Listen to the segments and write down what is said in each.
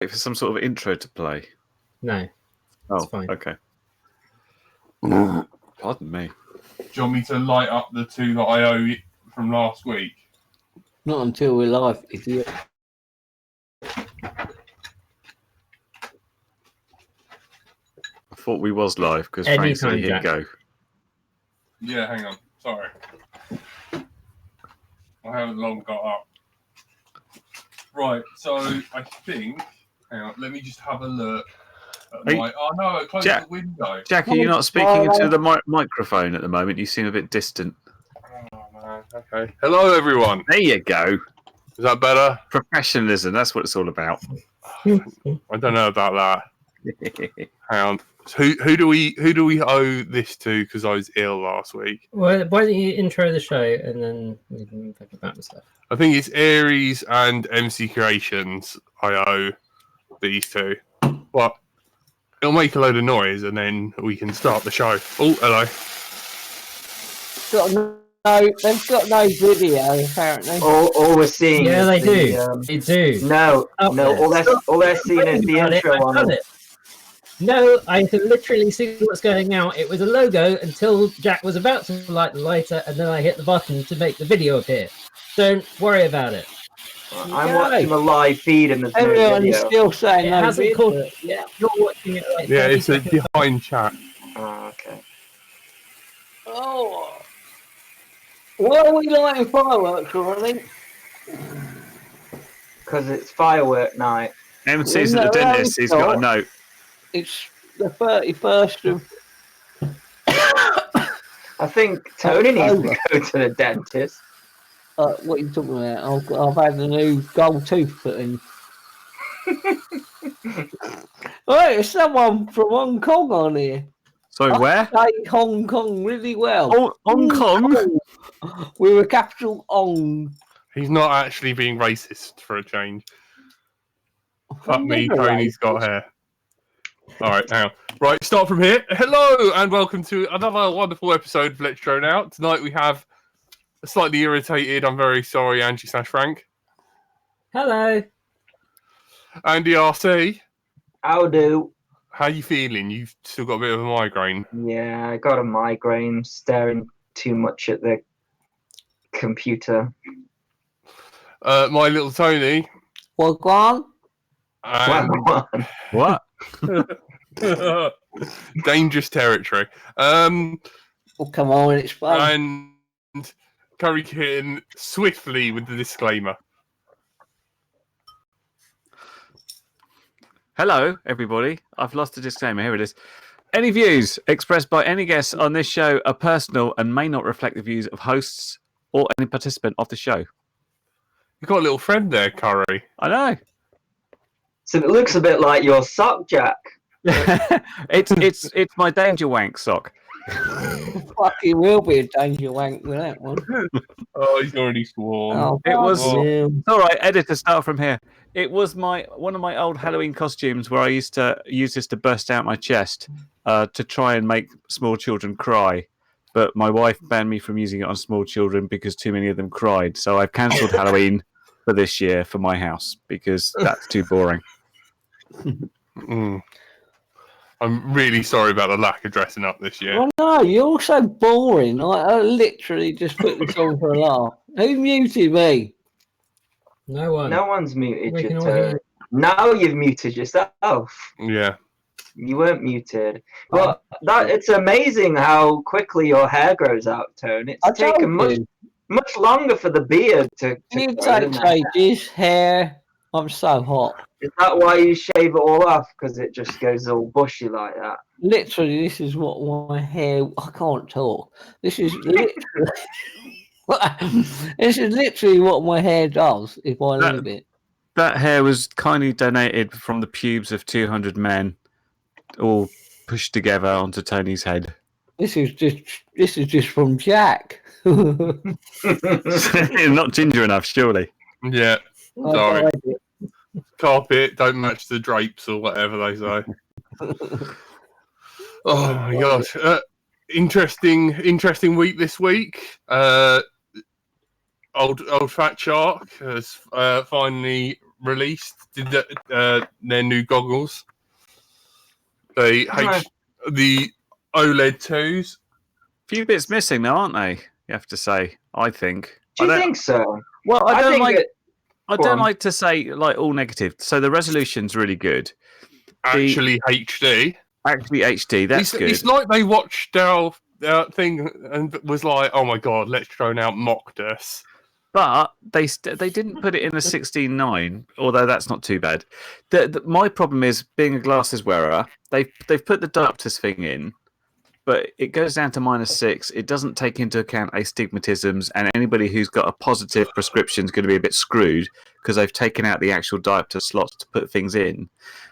wait for some sort of intro to play? No. Oh, fine. okay. Pardon me. Do you want me to light up the two that I owe from last week? Not until we're live, idiot. I thought we was live because Frank said Anytime, he'd Jack. go. Yeah, hang on. Sorry. I haven't long got up. Right, so I think... Hang on, let me just have a look at my... Oh, no, I closed the window. Jack, are you not speaking into the microphone at the moment? You seem a bit distant. Oh, man. Okay. Hello, everyone. There you go. Is that better? Professionalism, that's what it's all about. I don't know about that. Hang on. Who do we owe this to? Because I was ill last week. Well, why don't you intro the show and then we can talk about the stuff. I think it's Aries and MC Creations I owe these two. But it'll make a load of noise and then we can start the show. Oh, hello. They've got no video, apparently. All we're seeing Yeah, is they do. They do. No, all they're seeing is the intro on it. No, I can literally see what's going out. It was a logo until Jack was about to light the lighter, and then I hit the button to make the video appear. Don't worry about it. I'm watching a live feed and there's no Everyone's video. still saying It no hasn't video. called. Yeah, you're watching it. Like Yeah, 30 it's a seconds. behind chat. Oh, okay. Oh. Why are we lighting fireworks already? Because it's firework night. MC's at the dentist, he's got a note. It's the 31st of... I think Tony needs to go to the dentist. what are you talking about? I've had a new gold tooth put in. Right, there's someone from Hong Kong on here. Sorry, where? I say Hong Kong really well. Oh, Hong Kong? With a capital Ong. He's not actually being racist for a change. Fuck I'm me, never Tony's got hair. Alright, now. Right, start from here. Hello, and welcome to another wonderful episode of Let's Drone Out. Tonight we have a slightly irritated, I'm very sorry, Angie / Frank. Hello. Andy RC. How do? How you feeling? You've still got a bit of a migraine. Yeah, I got a migraine staring too much at the computer. My little Tony. Well, go on. What? Dangerous territory. Oh, come on, it's fun. And Curry Kitten swiftly with the disclaimer. Hello, everybody. I've lost the disclaimer. Here it is. Any views expressed by any guests on this show are personal and may not reflect the views of hosts or any participant of the show. You've got a little friend there, Curry. I know. So it looks a bit like your sock, Jack. it's my danger wank sock. Fucking will be a danger wank with that one. Oh, he's already sworn. Oh, It was him. all right. Editor, start from here. It was one of my old Halloween costumes where I used to use this to burst out my chest to try and make small children cry. But my wife banned me from using it on small children because too many of them cried. So I've cancelled Halloween for this year for my house because that's too boring. I'm really sorry about the lack of dressing up this year. Oh no, you're so boring. I literally just put this on for a laugh. Who muted me? No one. No one's muted We you. can all hear. Now you've muted yourself. Yeah. You weren't muted. But it's amazing how quickly your hair grows out, Tone. It's taken much longer for the beard to You grow, take isn't it? ages, hair. I'm so hot. Is that why you shave it all off? Because it just goes all bushy like that. Literally, this is what my hair. I can't talk. This is literally. This is literally what my hair does if I leave it. That hair was kindly donated from the pubes of 200 men, all pushed together onto Tony's head. This is just from Jack. Not ginger enough, surely. Yeah. Sorry. Carpet don't match the drapes or whatever they say. Oh my gosh. Interesting week this week. Old Fat Shark has finally released their new goggles. The OLED 2s. Few bits missing now, aren't they? You have to say. I think. Do you think so? Well, I don't like. I Go don't on. like to say like all negative. So the resolution's really good. Actually, HD. Actually, HD. That's good. It's like they watched our thing and was like, "Oh my god, let's throw out mocked us." But they didn't put it in a 16:9, although that's not too bad. My problem is being a glasses wearer. They've put the diopters thing in, but it goes down to -6. It doesn't take into account astigmatisms, and anybody who's got a positive prescription is going to be a bit screwed because they've taken out the actual diopter slots to put things in.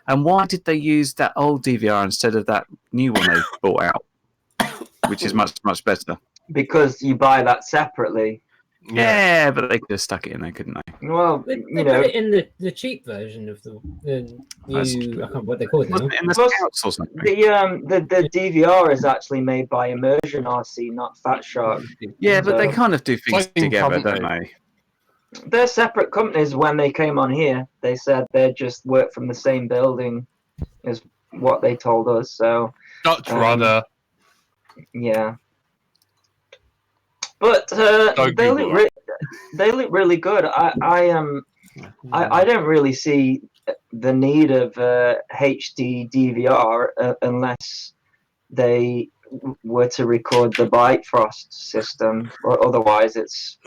And why did they use that old DVR instead of that new one they brought out, which is much better? Because you buy that separately. Yeah, but they could have stuck it in there, couldn't they? Well, They you put know, it in the cheap version of the new. I can't remember what they call it now. Wasn't it in the Plus, Scouts or something? the DVR is actually made by Immersion RC, not Fat Shark. Yeah, but they So- kind of do things Same together, don't company. they? They're separate companies. When they came on here, they said they just work from the same building, is what they told us. So Dutch rudder. yeah, but Don't they Google look they look really good. I don't really see the need of HD DVR unless they were to record the Bifrost system, or otherwise it's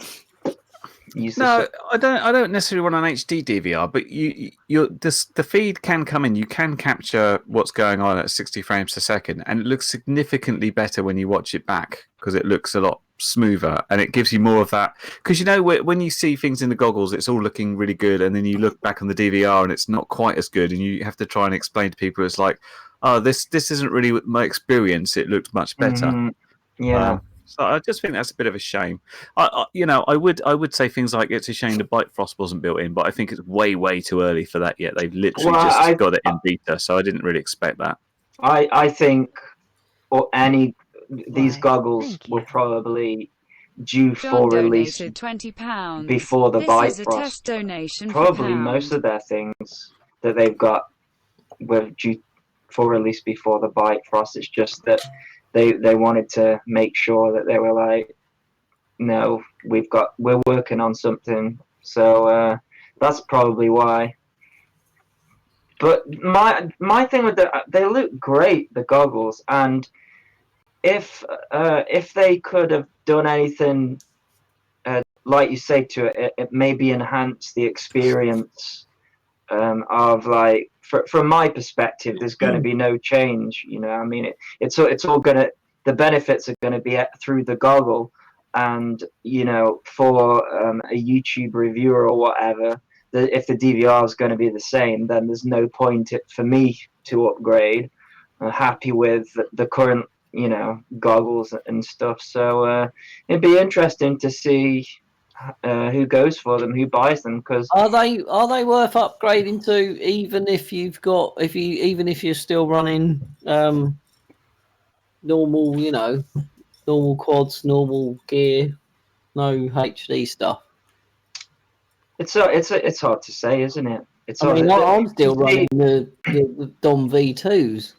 useless. No, I don't necessarily want an HD DVR, but the feed can come in. You can capture what's going on at 60 frames per second, and it looks significantly better when you watch it back because it looks a lot smoother and it gives you more of that. Because you know when you see things in the goggles, it's all looking really good, and then you look back on the DVR and it's not quite as good, and you have to try and explain to people it's like, oh, this isn't really my experience. It looked much better. Mhm. Yeah. So I just think that's a bit of a shame. I would say things like it's a shame the Bifrost wasn't built in, but I think it's way too early for that yet. They've literally got it in beta, so I didn't really expect that. I think these goggles were probably due John for release donated £20. before the This is a Bifrost. test donation Probably for most of their things that they've got were due for release before the Bifrost. It's just that they wanted to make sure that they were like, no, we're working on something. So that's probably why. But my thing with they look great, the goggles, and if they could have done anything, like you say, to it maybe enhance the experience of like. From my perspective, there's going to be no change. You know, I mean, it's all going to. The benefits are going to be through the goggle, and you know, for a YouTube reviewer or whatever, if the DVR is going to be the same, then there's no point for me to upgrade. I'm happy with the current, you know, goggles and stuff. So it'd be interesting to see who goes for them, who buys them, because Are they worth upgrading to, even if you're still running normal, you know, normal quads, normal gear, no HD stuff? it's hard to say, isn't it? It's I mean, hard. I'm still running the Dom V2s.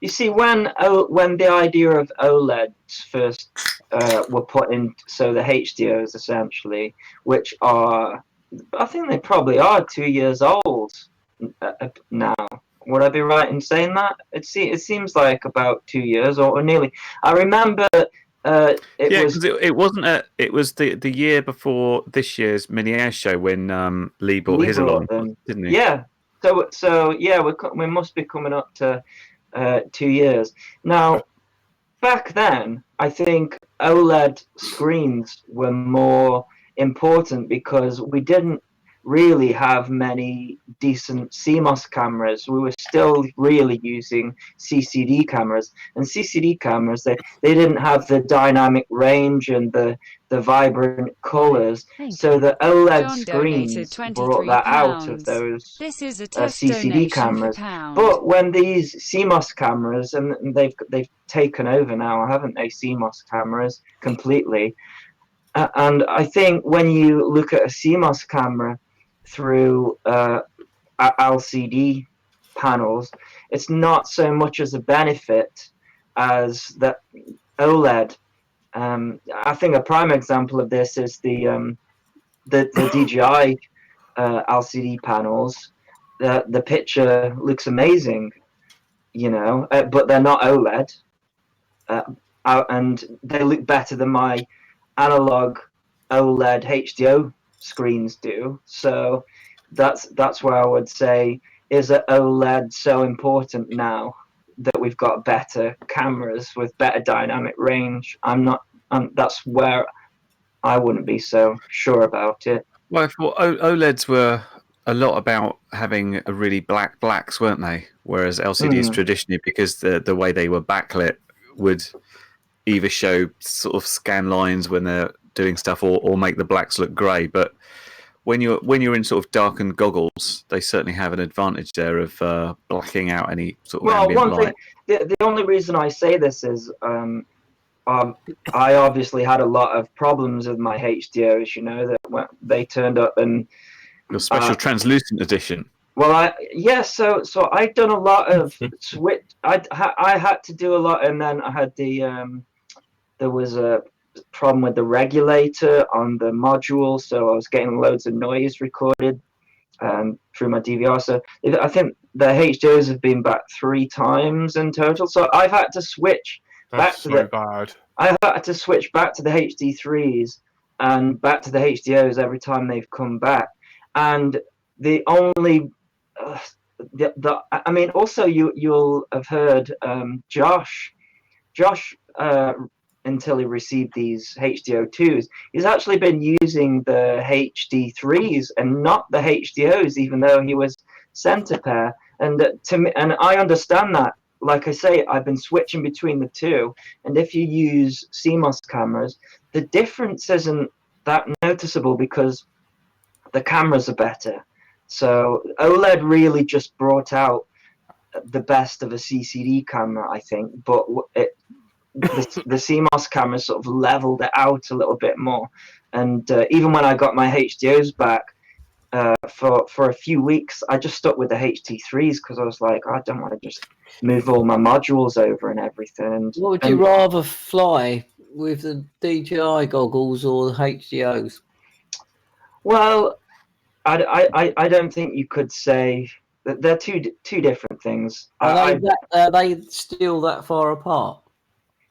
You see, when the idea of OLEDs first were put in, so the HDOs essentially, which are, I think they probably are 2 years old now. Would I be right in saying that? It seems like about 2 years or nearly. I remember It was the year before this year's mini air show when Lee brought his along, didn't he? Yeah. So yeah, we must be coming up to 2 years now. Back then, I think OLED screens were more important because we didn't really have many decent CMOS cameras. We were still really using CCD cameras, and CCD cameras they didn't have the dynamic range and the vibrant colors. So the OLED John screens donated brought that out of £23. those This is a test CCD donation cameras. for £1. But when these CMOS cameras, and they've taken over now, haven't they? CMOS cameras completely. And I think when you look at a CMOS camera, through LCD panels, it's not so much as a benefit as the OLED. I think a prime example of this is the DJI LCD panels. The picture looks amazing, but they're not OLED, and they look better than my analog OLED HDO screens do. So that's where I would say, is that OLED so important now that we've got better cameras with better dynamic range? That's where I wouldn't be so sure about it. Well, I thought OLEDs were a lot about having a really black blacks, weren't they? Whereas LCDs traditionally, because the way they were backlit, would either show sort of scan lines when they're doing stuff, or make the blacks look grey. But when you're in sort of darkened goggles, they certainly have an advantage there of blacking out any sort of ambient light. The only reason I say this is I obviously had a lot of problems with my HDOs, that they turned up and Your special translucent edition. Well, so I'd done a lot of switch. I had to do a lot, and then I had there was a problem with the regulator on the module, so I was getting loads of noise recorded through my DVR. So I think the HDOs have been back 3 times in total. So I've had to switch back to bad. I've had to switch back to the HD3s and back to the HDOs every time they've come back. And the only, I mean, also you'll have heard Josh, until he received these HDO2s, he's actually been using the HD3s and not the HDOs, even though he was sent a pair. And to me, and I understand that. Like I say, I've been switching between the two, and if you use CMOS cameras, the difference isn't that noticeable because the cameras are better. So OLED really just brought out the best of a CCD camera, I think, but the CMOS camera sort of leveled it out a little bit more. And even when I got my HDOs back, for a few weeks, I just stuck with the HD3s because I was like, I don't want to just move all my modules over and everything. What would you rather fly, with the DJI goggles or the HDOs? Well, I don't think you could say that they're two different things. Are they still that far apart?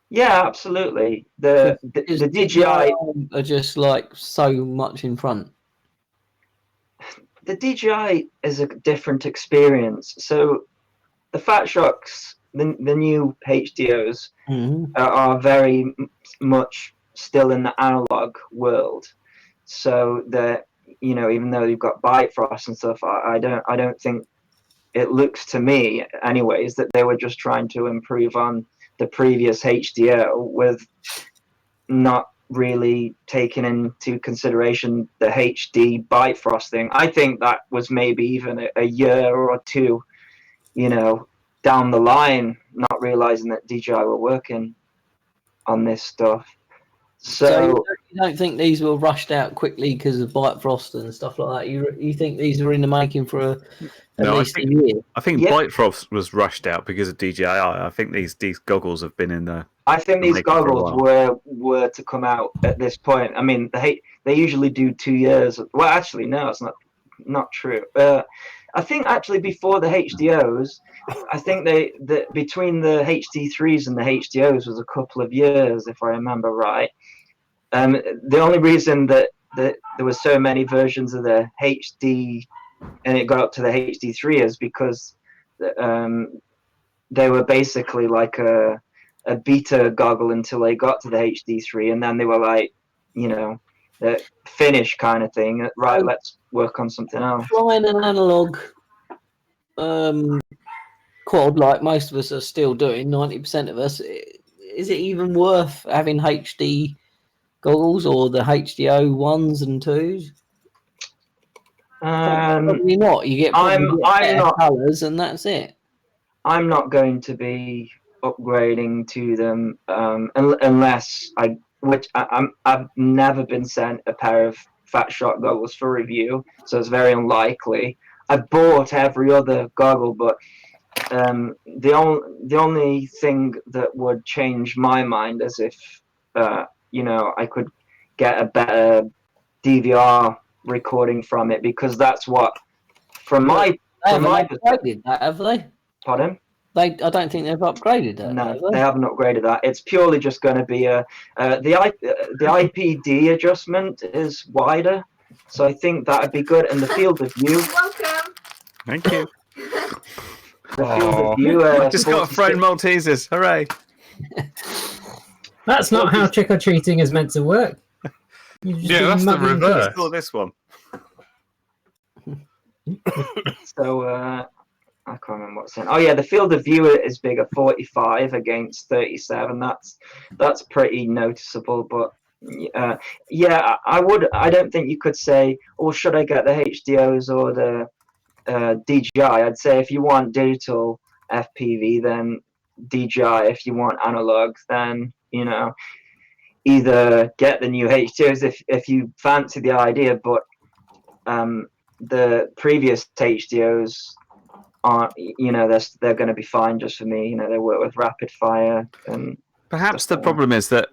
Yeah, absolutely. The DJI are just like so much in front. The DJI is a different experience. So the Fat Shocks, the new HDOs, are very much still in the analog world. So that, even though you've got Bifrost and stuff, I don't think it looks to me, anyways, that they were just trying to improve on the previous HDO with not really taking into consideration the HD Bifrost thing. I think that was maybe even a year or two, down the line, not realizing that DJI were working on this stuff. So you don't think these were rushed out quickly because of Bifrost and stuff like that? You think these were in the making for at least a year? I think Bifrost was rushed out because of DJI. I think these goggles have been in the. I think these goggles were to come out at this point. I mean, they usually do 2 years. Well, actually, no, it's not true. I think actually before the HDOs, I think between the HD3s and the HDOs was a couple of years, if I remember right. The only reason that there were so many versions of the HD and it got up to the HD3 is because they were basically like a beta goggle until they got to the HD3, and then they were like, the finish kind of thing. Right, let's work on something else. Flying an analog quad, like most of us are still doing, 90% of us, is it even worth having HD goggles or the HDO 1s and 2s? Probably not. You get better colours, and that's it. I'm not going to be upgrading to them unless I've never been sent a pair of fat shot goggles for review, so it's very unlikely. I bought every other goggle, but the only thing that would change my mind is if I could get a better DVR recording from it, because that's what They haven't upgraded that, have they? pardon. I don't think they've upgraded that. No, have they haven't upgraded that. It's purely just going to be the IPD adjustment is wider, so I think that would be good. And the field of view, Welcome. Thank you. the field of view. Just got 46 thrown Maltesers. Hooray! That's not how trick or treating is meant to work. You just Yeah, do that's the mugging reverse. kids. Saw this one. So I can't remember what's in. Oh yeah, the field of view is bigger, 45 against 37. That's pretty noticeable. But yeah, I don't think you could say, "Oh, should I get the HDOs or the DJI?" I'd say if you want digital FPV, then DJI. If you want analog, then either get the new HDOs if you fancy the idea. But the previous HDOs aren't, they're going to be fine just for me. They work with rapid fire. And Perhaps the problem is that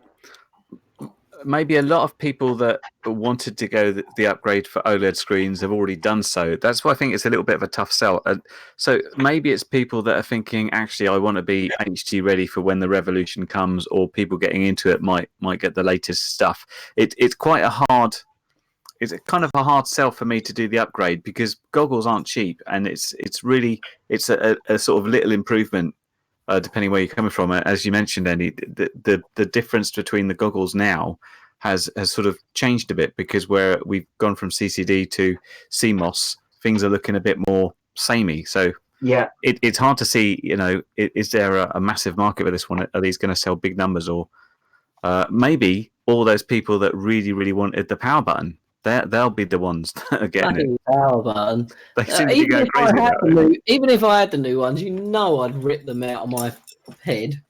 maybe a lot of people that wanted to go the upgrade for OLED screens have already done so. That's why I think it's a little bit of a tough sell. So maybe it's people that are thinking, actually, I want to be HD ready for when the revolution comes, or people getting into it might get the latest stuff. It's quite a hard. It's kind of a hard sell for me to do the upgrade, because goggles aren't cheap, and it's a sort of little improvement depending where you're coming from. As you mentioned, Andy, the difference between the goggles now has sort of changed a bit, because where we've gone from CCD to CMOS, things are looking a bit more samey. So yeah, it's hard to see. Is there a massive market for this one? Are these going to sell big numbers, or maybe all those people that really, really wanted the power button? They'll be the ones that are getting it. Power button. They seem to be going crazy about it. Even if I had the new ones, I'd rip them out of my head.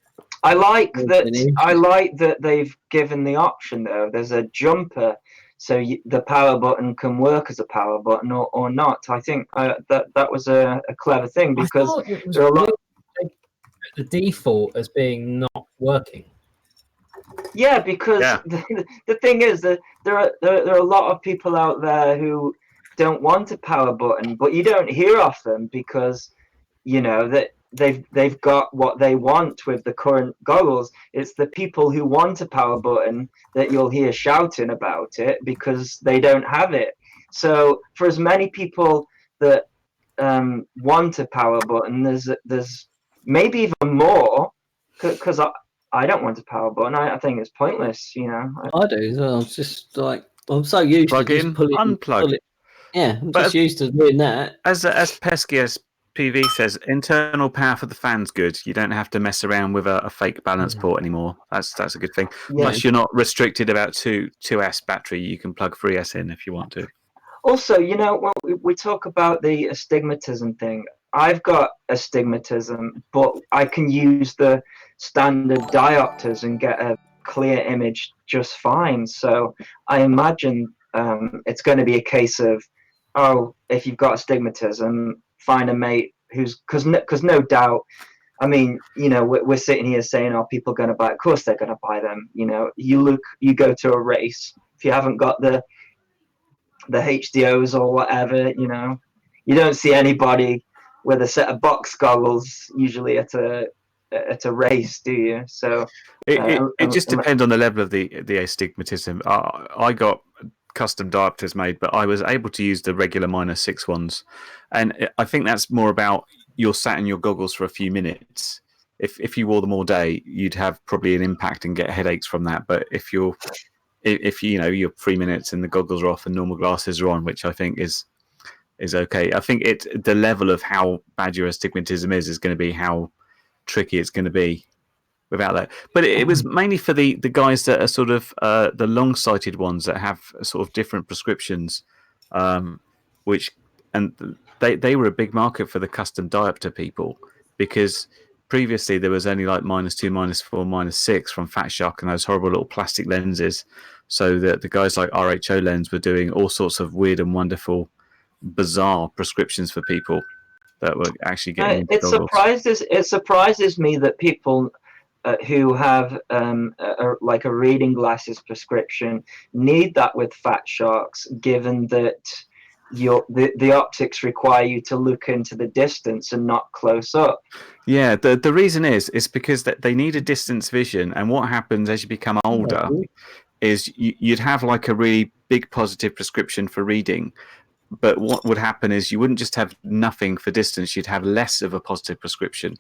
I like that they've given the option though. There's a jumper, so the power button can work as a power button or not. I think that was a clever thing, because I thought it was there are a lot. the default as being not working. Yeah, because the thing is that there are a lot of people out there who don't want a power button, but you don't hear of them because that they've got what they want with the current goggles. It's the people who want a power button that you'll hear shouting about it because they don't have it. So for as many people that want a power button, there's maybe even more, because I don't want a power button. I think it's pointless, I do as well. It's just like I'm so used Plug to in, just pulling, unplug. Yeah, I'm just used to doing that. As pesky as PV says, internal power for the fan's good. You don't have to mess around with a fake balance port anymore. That's a good thing. Yeah. Plus, you're not restricted about 2S battery. You can plug 3S in if you want to. Also, when we talk about the astigmatism thing, I've got astigmatism, but I can use the standard diopters and get a clear image just fine. So I imagine it's going to be a case of, if you've got astigmatism, find a mate who's, because no doubt, I mean, we're sitting here saying, are people going to buy it? Of course they're going to buy them. You go to a race, if you haven't got the HDOs or whatever, you don't see anybody with a set of box goggles usually at a race, do you? So it just depends on the level of the astigmatism. I got custom diopters made, but I was able to use the regular -6 ones, and I think that's more about you're sat in your goggles for a few minutes. If you wore them all day, you'd have probably an impact and get headaches from that. But if you're 3 minutes and the goggles are off and normal glasses are on, which I think is okay. I think the level of how bad your astigmatism is going to be how tricky it's going to be without that. But it was mainly for the guys that are sort of the long-sighted ones that have sort of different prescriptions, they were a big market for the custom diopter people, because previously there was only like -2, -4, -6 from Fat Shark and those horrible little plastic lenses. So that the guys like RHO Lens were doing all sorts of weird and wonderful, bizarre prescriptions for people that were actually getting into goggles. It surprises me that people who have like a reading glasses prescription need that with Fat Sharks, given that the optics require you to look into the distance and not close up. Yeah, the reason is because that they need a distance vision, and what happens as you become older is you'd have like a really big positive prescription for reading, but what would happen is you wouldn't just have nothing for distance, you'd have less of a positive prescription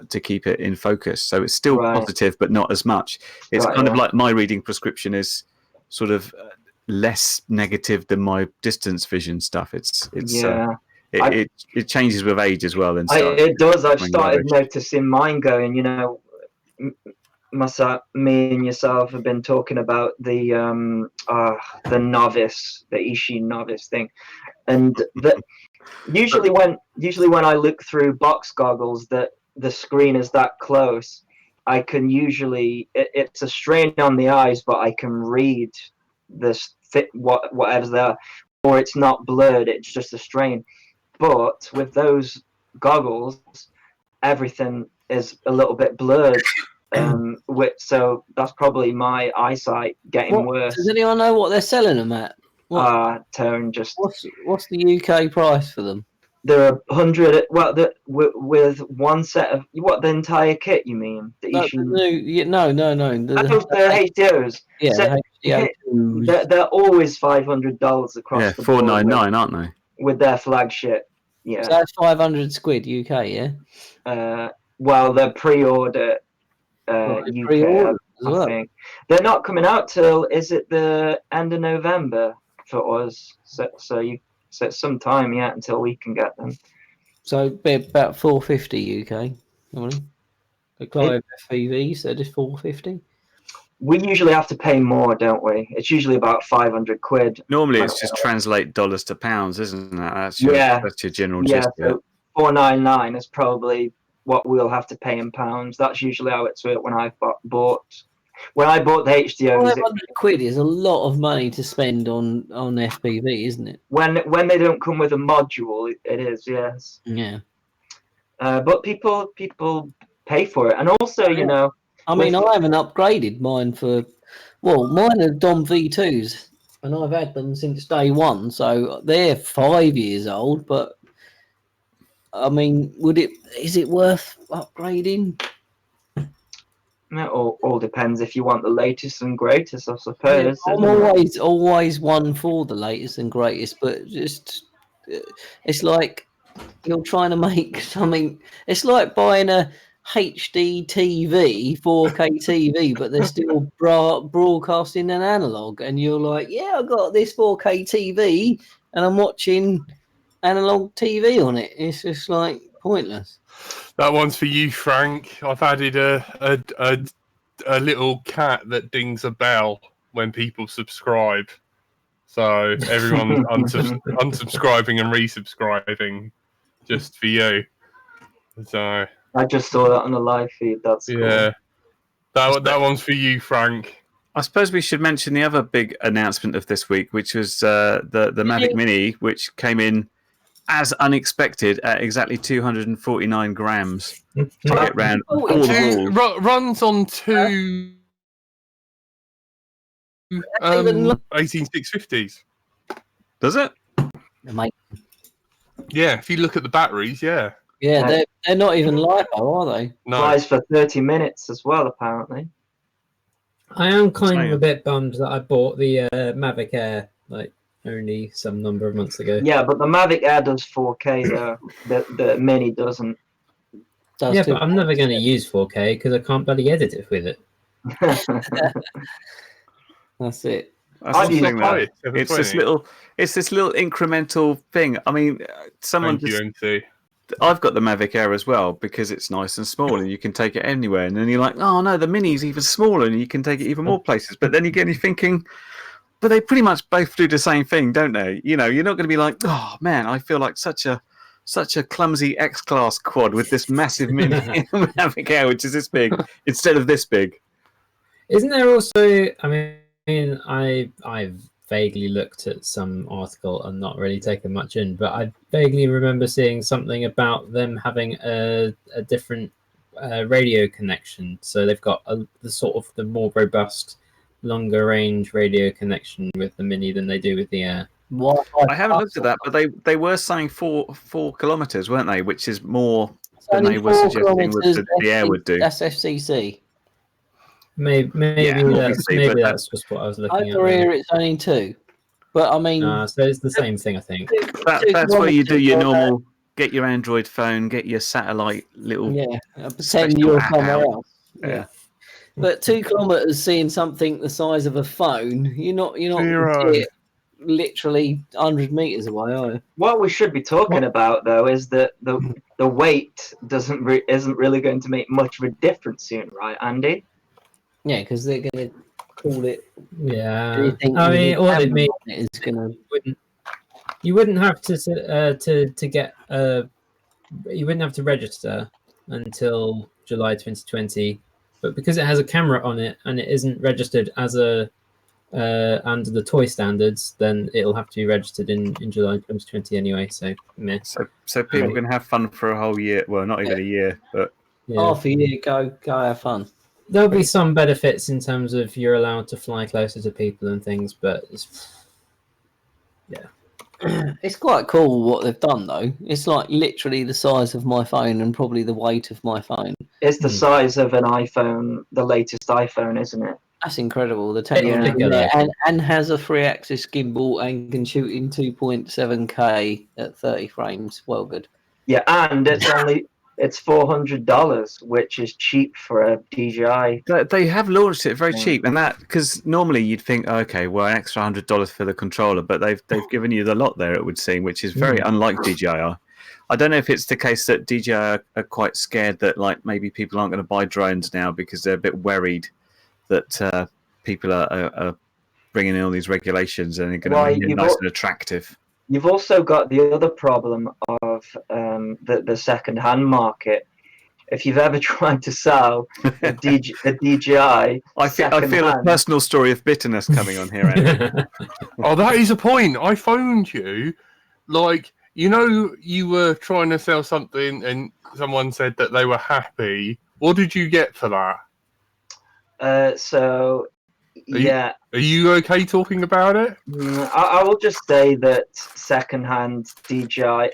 to keep it in focus. So it's still positive, but not as much. It's kind of like my reading prescription is sort of less negative than my distance vision stuff. It changes with age as well. And it does. I've started noticing mine going. Me and yourself have been talking about the novice, the Ishii novice thing, and usually when I look through box goggles that the screen is that close, I can usually it's a strain on the eyes, but I can read this whatever's there, or it's not blurred. It's just a strain. But with those goggles, everything is a little bit blurred. So that's probably my eyesight getting worse. Does anyone know what they're selling them at? Tone, just what's the UK price for them? There are 100. Well, with one set of the entire kit, you mean? No. The HDOs. Yeah, HDO. They're always $500 across the board. $499, aren't they? With their flagship. Yeah. So that's 500 squid UK, yeah. Well, they're pre-order. UK, I think they're not coming out till the end of November for us. So it's some time yet until we can get them. So it'd be about 450 UK. The Clive FPV said it's 450. We usually have to pay more, don't we? It's usually about 500 quid. Normally, it's just translate dollars to pounds, isn't that? That's your general gist. So $499 is probably what we'll have to pay in pounds. That's usually how it's when I've bought. When I bought the HDOs, 500 quid is a lot of money to spend on FPV, isn't it? When they don't come with a module, it is, yes. Yeah. But people pay for it, and also, I mean, I haven't upgraded mine mine are Dom V2s, and I've had them since day one, so they're 5 years old. But I mean, is it worth upgrading? It all depends if you want the latest and greatest, I suppose. Yeah, I'm always one for the latest and greatest, but just it's like you're trying to make something. It's like buying a HD TV, 4K TV, but they're still broadcasting an analog, and you're like, yeah, I got this 4K TV, and I'm watching analog TV on it. It's just like pointless. That one's for you, Frank. I've added a little cat that dings a bell when people subscribe. So everyone's unsubscribing and resubscribing just for you. So I just saw that on the live feed. That's cool. That one's for you, Frank. I suppose we should mention the other big announcement of this week, which was the Mavic Mini, which came in as unexpected at exactly 249 grams to get round all the walls. Runs on two 18650s. Does it? Yeah, if you look at the batteries, yeah. Yeah, they're not even LiPo, are they? No. Flies for 30 minutes as well, apparently. I am kind of a bit bummed that I bought the Mavic Air only some number of months ago. Yeah, but the Mavic Air does 4K though. The Mini doesn't. But I'm never going to use 4K because I can't bloody edit it with it. That's it. That's the thing, though. It's this little incremental thing. I mean, I've got the Mavic Air as well because it's nice and small and you can take it anywhere. And then you're like, oh no, the Mini's even smaller and you can take it even more places. But then you're thinking, but they pretty much both do the same thing, don't they? You're not going to be like, oh man, I feel like such a such a clumsy X-Class quad with this massive mini Mavic Air, which is this big, instead of this big. Isn't there also? I mean, I've vaguely looked at some article and not really taken much in, but I vaguely remember seeing something about them having a different radio connection. So they've got the sort of the more robust, longer range radio connection with the Mini than they do with the Air. I haven't looked at that, but they were saying 4 kilometers, weren't they? Which is more than they were suggesting the Air would do. That's FCC. Maybe but that's just what I was looking at. Over here, it's only 2. But I mean, so it's the same thing, I think. That's where you do your normal. Get your Android phone, get your satellite little. Yeah, pretend you're somewhere else. Yeah. But 2 kilometers seeing something the size of a phone, you're not literally 100 meters away, are you? What we should be talking about, though, is that the weight isn't really going to make much of a difference soon, right, Andy? Yeah, because they're going to call it. Yeah, I mean, all it means is going to. You wouldn't have to get you wouldn't have to register until July 2020, but because it has a camera on it and it isn't registered as a under the toy standards, then it'll have to be registered in July 2020 anyway. So, meh. So people can have fun for a whole year. Well, not even a year, but half a year. Go have fun. There'll be some benefits in terms of you're allowed to fly closer to people and things, but it's quite cool what they've done, though. It's like literally the size of my phone and probably the weight of my phone. It's the size of an iPhone, the latest iPhone, isn't it? That's incredible. The technology and has a 3-axis gimbal and can shoot in 2.7K at 30 frames. Well, good. Yeah, and it's $400, which is cheap for a DJI. They have launched it very cheap, and that because normally you'd think, okay, well, an extra $100 for the controller, but they've given you the lot there, it would seem, which is very unlike DJI. I don't know if it's the case that DJI are quite scared that like maybe people aren't going to buy drones now because they're a bit worried that people are bringing in all these regulations and they're going to be nice and attractive. You've also got the other problem of the second-hand market. If you've ever tried to sell a DJI, I feel a personal story of bitterness coming on here, Andy. Oh, that is a point. I phoned you, you were trying to sell something and someone said that they were happy. What did you get for that? Are you okay talking about it? I will just say that second-hand DJI,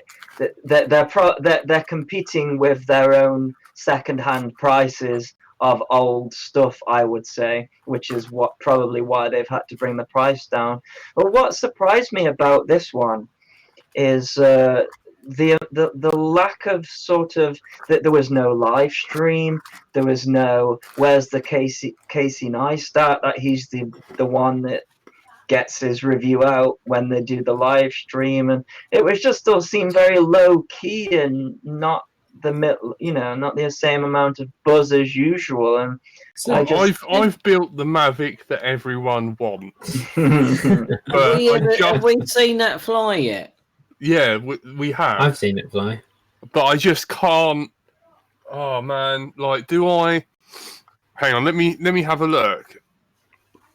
they're competing with their own second-hand prices of old stuff, I would say, which is probably why they've had to bring the price down. But what surprised me about this one is the lack of sort of that there was no live stream, there was no where's the Casey Neistat, that he's the one that gets his review out when they do the live stream, and it was just all seemed very low key and not the same amount of buzz as usual. And so I've built the Mavic that everyone wants. But have we seen that fly yet? Yeah, we have. I've seen it fly, but I just can't. Oh man, do I? Hang on, let me have a look.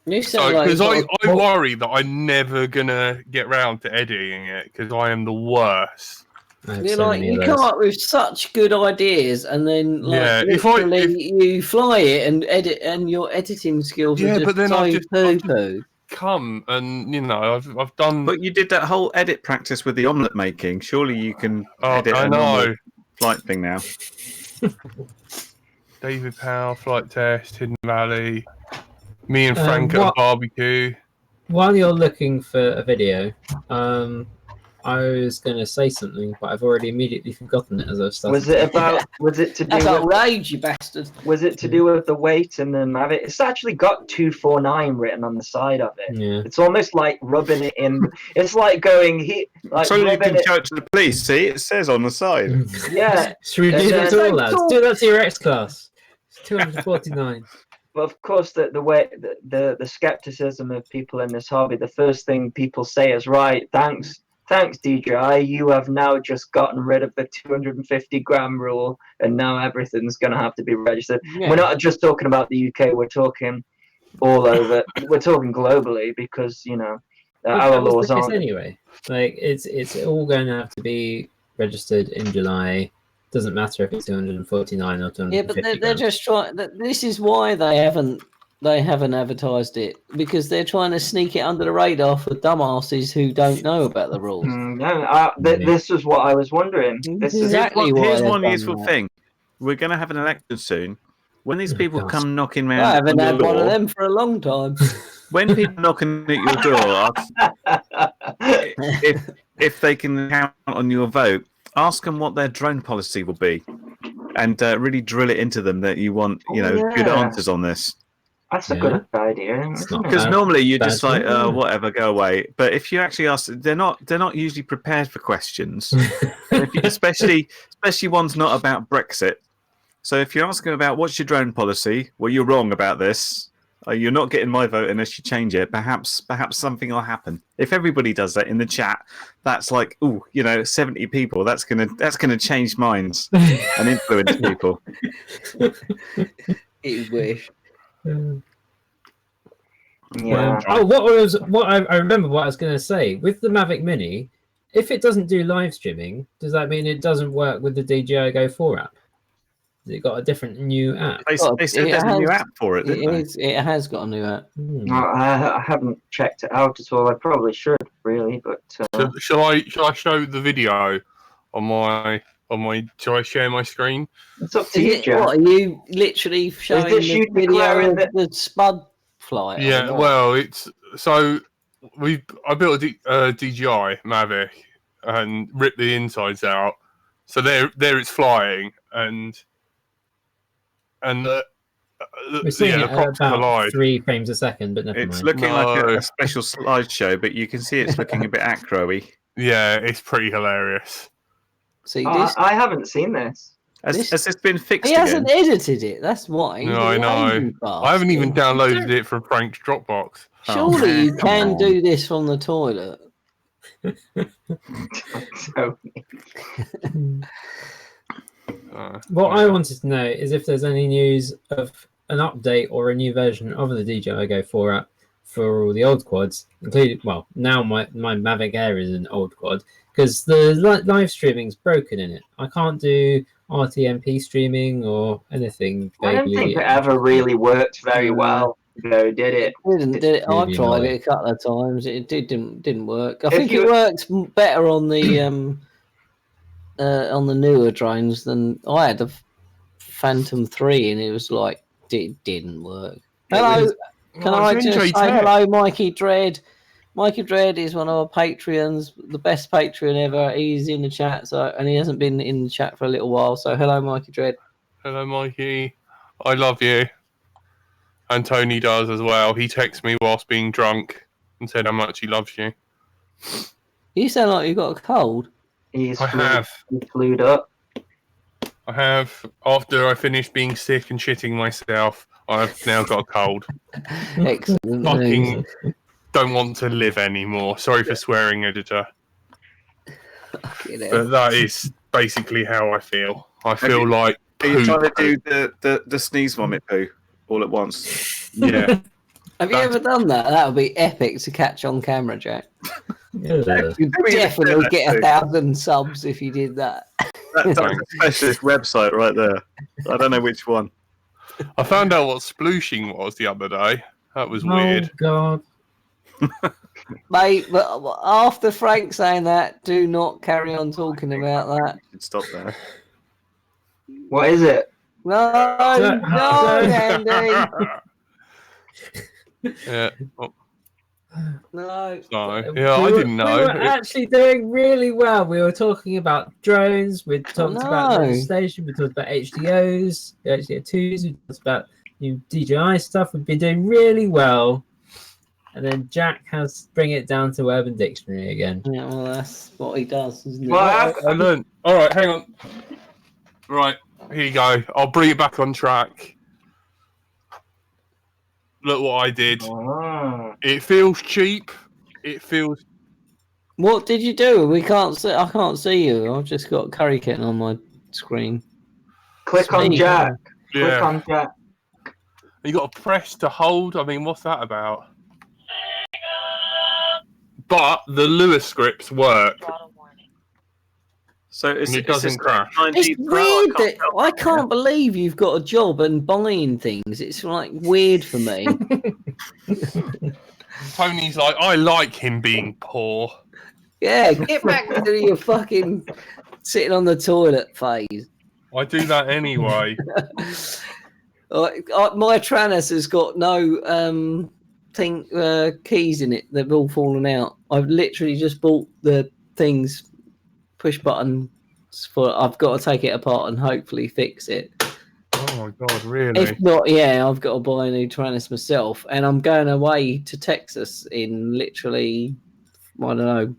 Because I worry that I'm never gonna get round to editing it because I am the worst. You come up with such good ideas, and then if you fly it and edit, and your editing skills are just but then so poo-poo. Come and I've done. But you did that whole edit practice with the omelette making. Surely you can edit a normal flight thing now. David Powell, flight test, Hidden Valley. Me and Frank at a barbecue. While you're looking for a video, I was going to say something, but I've already immediately forgotten it as I've started. Was it to do That's with outrage, you bastard. Was it to do with the weight and the Mavic? It's actually got 249 written on the side of it. Yeah. It's almost like rubbing it in. It's like going here. So you can show it to the police. See, it says on the side. Yeah. Should we do that to all lads? Do that to your X-Class. It's 249. But of course, the skepticism of people in this hobby, the first thing people say is, right, thanks Thanks, DJI. You have now just gotten rid of the 250-gram rule, and now everything's going to have to be registered. Yeah. We're not just talking about the UK. We're talking all over. We're talking globally because But our that was laws the case aren't. anyway. Like it's all going to have to be registered in July. Doesn't matter if it's 249 or 250. Yeah, but they're just trying. This is why they haven't advertised it, because they're trying to sneak it under the radar for dumbasses who don't know about the rules. No, this was what I was wondering. This is Exactly why Here's they've one done useful that. thing. We're going to have an election soon. When these people gosh. come knocking I round haven't on had your one of door, them for a long time. when people knocking at your door, if they can count on your vote, ask them what their drone policy will be, and really drill it into them that you want, good Yeah. answers on this. That's a Yeah. good idea. It's Isn't not it? Because bad. normally you're Bad just like, idea. whatever, go away. But if you actually ask, they're not usually prepared for questions, and if you, especially ones not about Brexit. So if you're asking about what's your drone policy, well, you're wrong about this. You're not getting my vote unless you change it. Perhaps something will happen. If everybody does that in the chat, that's like, 70 people. That's gonna change minds and influence people. You wish. Yeah. I remember what I was going to say with the Mavic Mini. If it doesn't do live streaming, does that mean it doesn't work with the DJI Go 4 app? Has it got a different new app? They said there's a new app for it, didn't they? It has got a new app. No, I haven't checked it out at all. I probably should, really, but Shall I show the video on my? Shall I share my screen? it's up to you, Jack. What are you literally showing this the you video declaring of that- the Spud flight? or Yeah, what? well, it's so I built a DJI Mavic and ripped the insides out. So there it's flying, and We're seeing the it at props about collide. 3 frames a second, but never It's mind. looking like No. a special slideshow, but you can see it's looking a bit acro-y. Yeah, it's pretty hilarious. See Oh, this? I haven't seen this. Has this been fixed He again? hasn't edited it. That's why. He's No, a I know. lazy I haven't even bastard. downloaded it from Frank's Dropbox. Surely you come can on. do this from the toilet. So, What I wanted to know is if there's any news of an update or a new version of the DJI Go 4 app for all the old quads, including, well, now my Mavic Air is an old quad, because the live streaming's broken in it. I can't do RTMP streaming or anything. I don't think vaguely it ever really worked very well, though, did it? Did it? I've really tried annoying. it a couple of times. It didn't work. I If think you- it works better on the newer drones than I had the Phantom 3, and it was like it didn't work. Hello, can I it's just NJ say Tech. hello, Mikey Dread? Mikey Dread is one of our Patreons, the best Patreon ever. He's in the chat, and he hasn't been in the chat for a little while. So hello, Mikey Dread. Hello, Mikey. I love you. And Tony does as well. He texts me whilst being drunk and said how much he loves you. You sound like you got a cold. He's I have. flued up. I have. After I finished being sick and shitting myself, I've now got a cold. Excellent news. Fucking don't want to live anymore. Sorry for swearing, editor. You know. But that is basically how I feel. I feel like Are you trying to poop. do the sneeze vomit poo all at once? Yeah. Have you ever done that? That would be epic to catch on camera, Jack. Yeah. You'd Maybe you definitely should do get that 1,000 subs if you did that. That's a specialist website right there. I don't know which one. I found out what splooshing was the other day. That was weird. Oh, God. Mate, but after Frank saying that, do not carry on talking about that. Should stop there. What is it? No, no, Andy. Yeah. Oh, No. no. Yeah, I didn't know. We were actually doing really well. We were talking about drones. We talked about No. legislation. We talked about HDOs, HDO2s. We talked about new DJI stuff. We've been doing really well. And then Jack has to bring it down to Urban Dictionary again. Yeah, well, that's what he does, isn't it? Well, I learned. All right, hang on. Right, here you go. I'll bring it back on track. Look what I did. Oh. It feels cheap. It feels What did you do? We can't see. I can't see you. I've just got curry kitten on my screen. Click on Speak. Jack. Click Yeah. on Jack. You got to press to hold. I mean, what's that about? But the Lewis scripts work. So And it doesn't crash. It's weird that I can't believe you've got a job and buying things. It's like weird for me. Tony's like, I like him being poor. Yeah, get back to your fucking sitting on the toilet phase. I do that anyway. My Tranus has got no keys in it. They've all fallen out. I've literally just bought the things, push buttons for. I've got to take it apart and hopefully fix it. Oh my god, really? If not, yeah, I've got to buy a new Tranus myself, and I'm going away to Texas in literally, I don't know,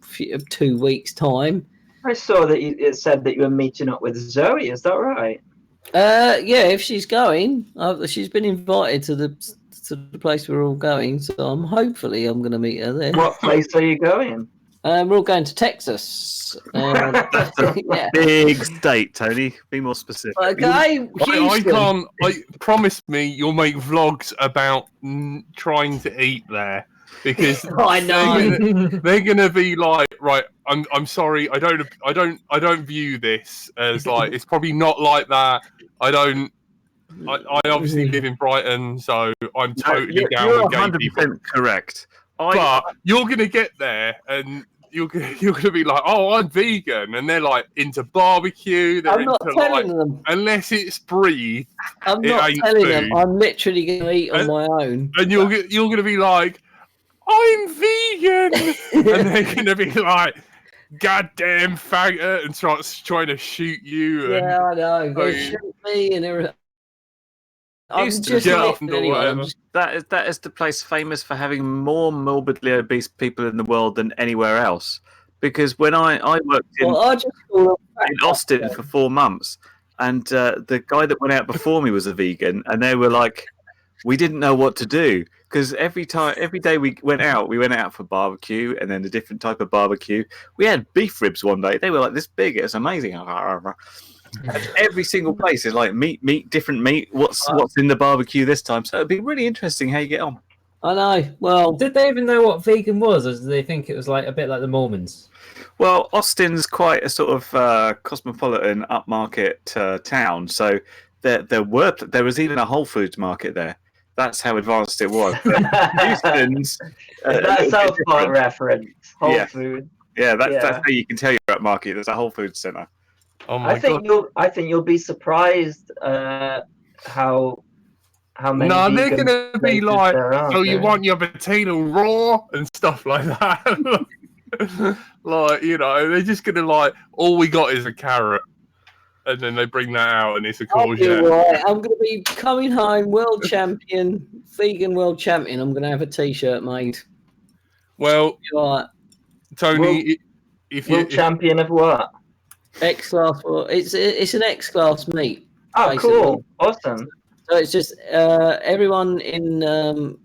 2 weeks' time. I saw that it said that you were meeting up with Zoe. Is that right? Yeah, if she's going, she's been invited to the place we're all going, so hopefully I'm going to meet her there. What place are you going? We're all going to Texas. That's a Yeah. big state, Tony. Be more specific. Okay, I Houston. can't. Promise me you'll make vlogs about trying to eat there, because I know. they're gonna be like, right. I'm sorry. I don't view this as like. It's probably not like that. I obviously live in Brighton, so I'm totally down you're with gay people. 100% correct. But you're gonna get there and you're gonna be like, oh, I'm vegan, and they're like into barbecue. They're I'm not into telling like, them. unless it's breathed, I'm it not ain't telling them. food. I'm literally going to eat on And- my own. and you're gonna be like, I'm vegan, and they're gonna be like, goddamn faggot, and starts trying to shoot you. And, Yeah, I know. They you- shoot me and everything. I'm Houston, just get lifting off or anyway. whatever. that is the place famous for having more morbidly obese people in the world than anywhere else. Because when I worked in Well, I just call them in Austin for 4 months, and the guy that went out before me was a vegan, and they were like, we didn't know what to do because every day we went out for barbecue, and then a different type of barbecue. We had beef ribs one day; they were like this big. It was amazing. And every single place is like meat, different meat. What's in the barbecue this time? So it'd be really interesting how you get on. I know. Well, Did they even know what vegan was, or did they think it was like a bit like the Mormons? Well, Austin's quite a sort of cosmopolitan, upmarket town, so there was even a Whole Foods market there. That's how advanced it was. But Houston's That's South Park reference. Whole Yeah. Food. yeah, that's Yeah. how you can tell you're at market. There's a Whole Foods center. oh my I think you'll be surprised how many. No, they're vegan gonna be places like, there are "Oh, you there. want your potato raw?" and stuff like that. Like, they're just gonna like, all we got is a carrot, and then they bring that out, and it's a I'll be courgette. alright. I'm going to be coming home world champion, vegan world champion. I'm going to have a T-shirt made. Well, Right, Tony, if World you champion of what? X class. It's an X class meet. Oh, basically. cool! Awesome. So it's just everyone in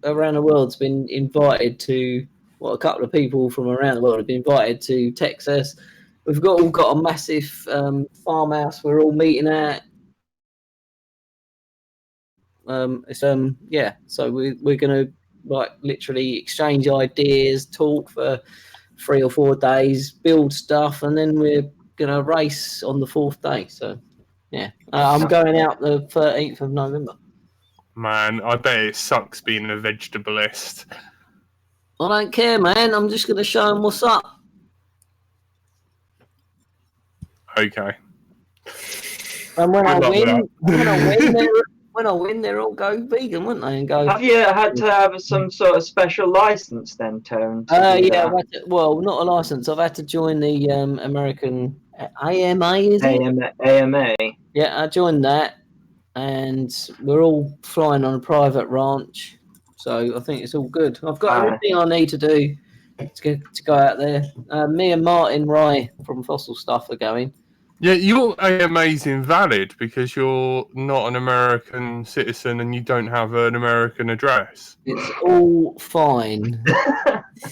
around the world's been invited to. Well, a couple of people from around the world have been invited to Texas. We've all got a massive farmhouse. We're all meeting at. So we're gonna like literally exchange ideas, talk for 3 or 4 days, build stuff, and then we're gonna race on the 4th day. So yeah, I'm going out the 13th of November. man, I bet it sucks being a vegetableist. I don't care, man. I'm just gonna show them what's up. Okay. And when Good luck with that. when I win, they'll all go vegan, won't they? And go. Have you had to have some sort of special license then, Tone? to do Yeah. that? Well, not a license. I've had to join the American AMA. Is it? AMA. Yeah, I joined that, and we're all flying on a private ranch, so I think it's all good. I've got everything I need to do to go out there. Me and Martin Rye from Fossil Stuff are going. Yeah, your AMA's invalid because you're not an American citizen and you don't have an American address. It's all fine.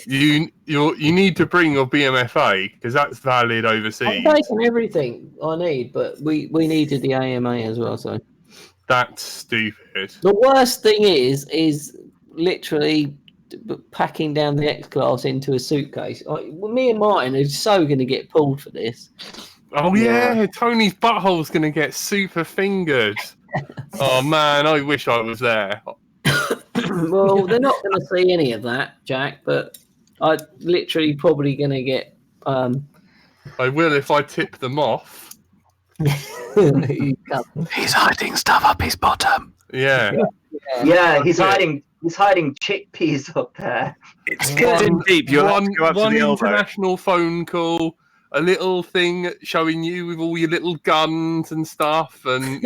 You need to bring your BMFA because that's valid I'm overseas. taking everything I need, but we needed the AMA as well. So That's stupid. the worst thing is literally packing down the X class into a suitcase. Me and Martin are so going to get pulled for this. Oh yeah, Tony's butthole's gonna get super fingered. Oh man, I wish I was there. Well, they're not going to see any of that, Jack. But I literally probably going to get. I will if I tip them off. You can't- He's hiding stuff up his bottom. Yeah. Yeah, he's That's it. hiding chickpeas up there. It's getting deep. You'll have to go up to one the elbow. international phone call, a little thing showing you with all your little guns and stuff, and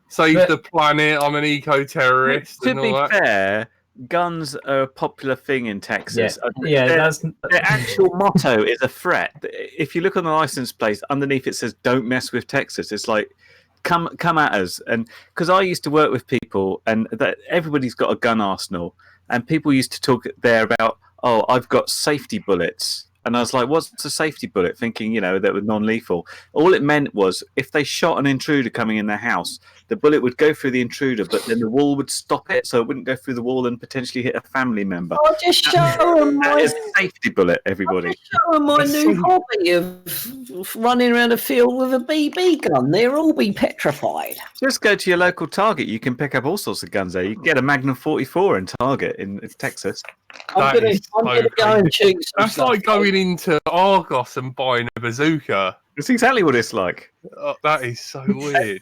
save But- the planet. I'm an eco-terrorist. To and be all that. fair, guns are a popular thing in Texas. Yeah, that's Their actual motto is a threat. If you look on the license plate, underneath it says "Don't mess with Texas." It's like, come at us. And because I used to work with people, and that everybody's got a gun arsenal, and people used to talk there about, oh, I've got safety bullets. And I was like, what's a safety bullet? Thinking, that was non-lethal. All it meant was if they shot an intruder coming in their house, the bullet would go through the intruder, but then the wall would stop it, so it wouldn't go through the wall and potentially hit a family member. I'll just show them That my. is a safety bullet, everybody. Show them my new hobby of running around a field with a BB gun. They'll all be petrified. Just go to your local Target. You can pick up all sorts of guns there. You can get a Magnum 44 in Target in Texas. I'm That gonna is so go and crazy. shoot some That's stuff. like going into Argos and buying a bazooka. It's exactly what it's like. Oh, that is so weird.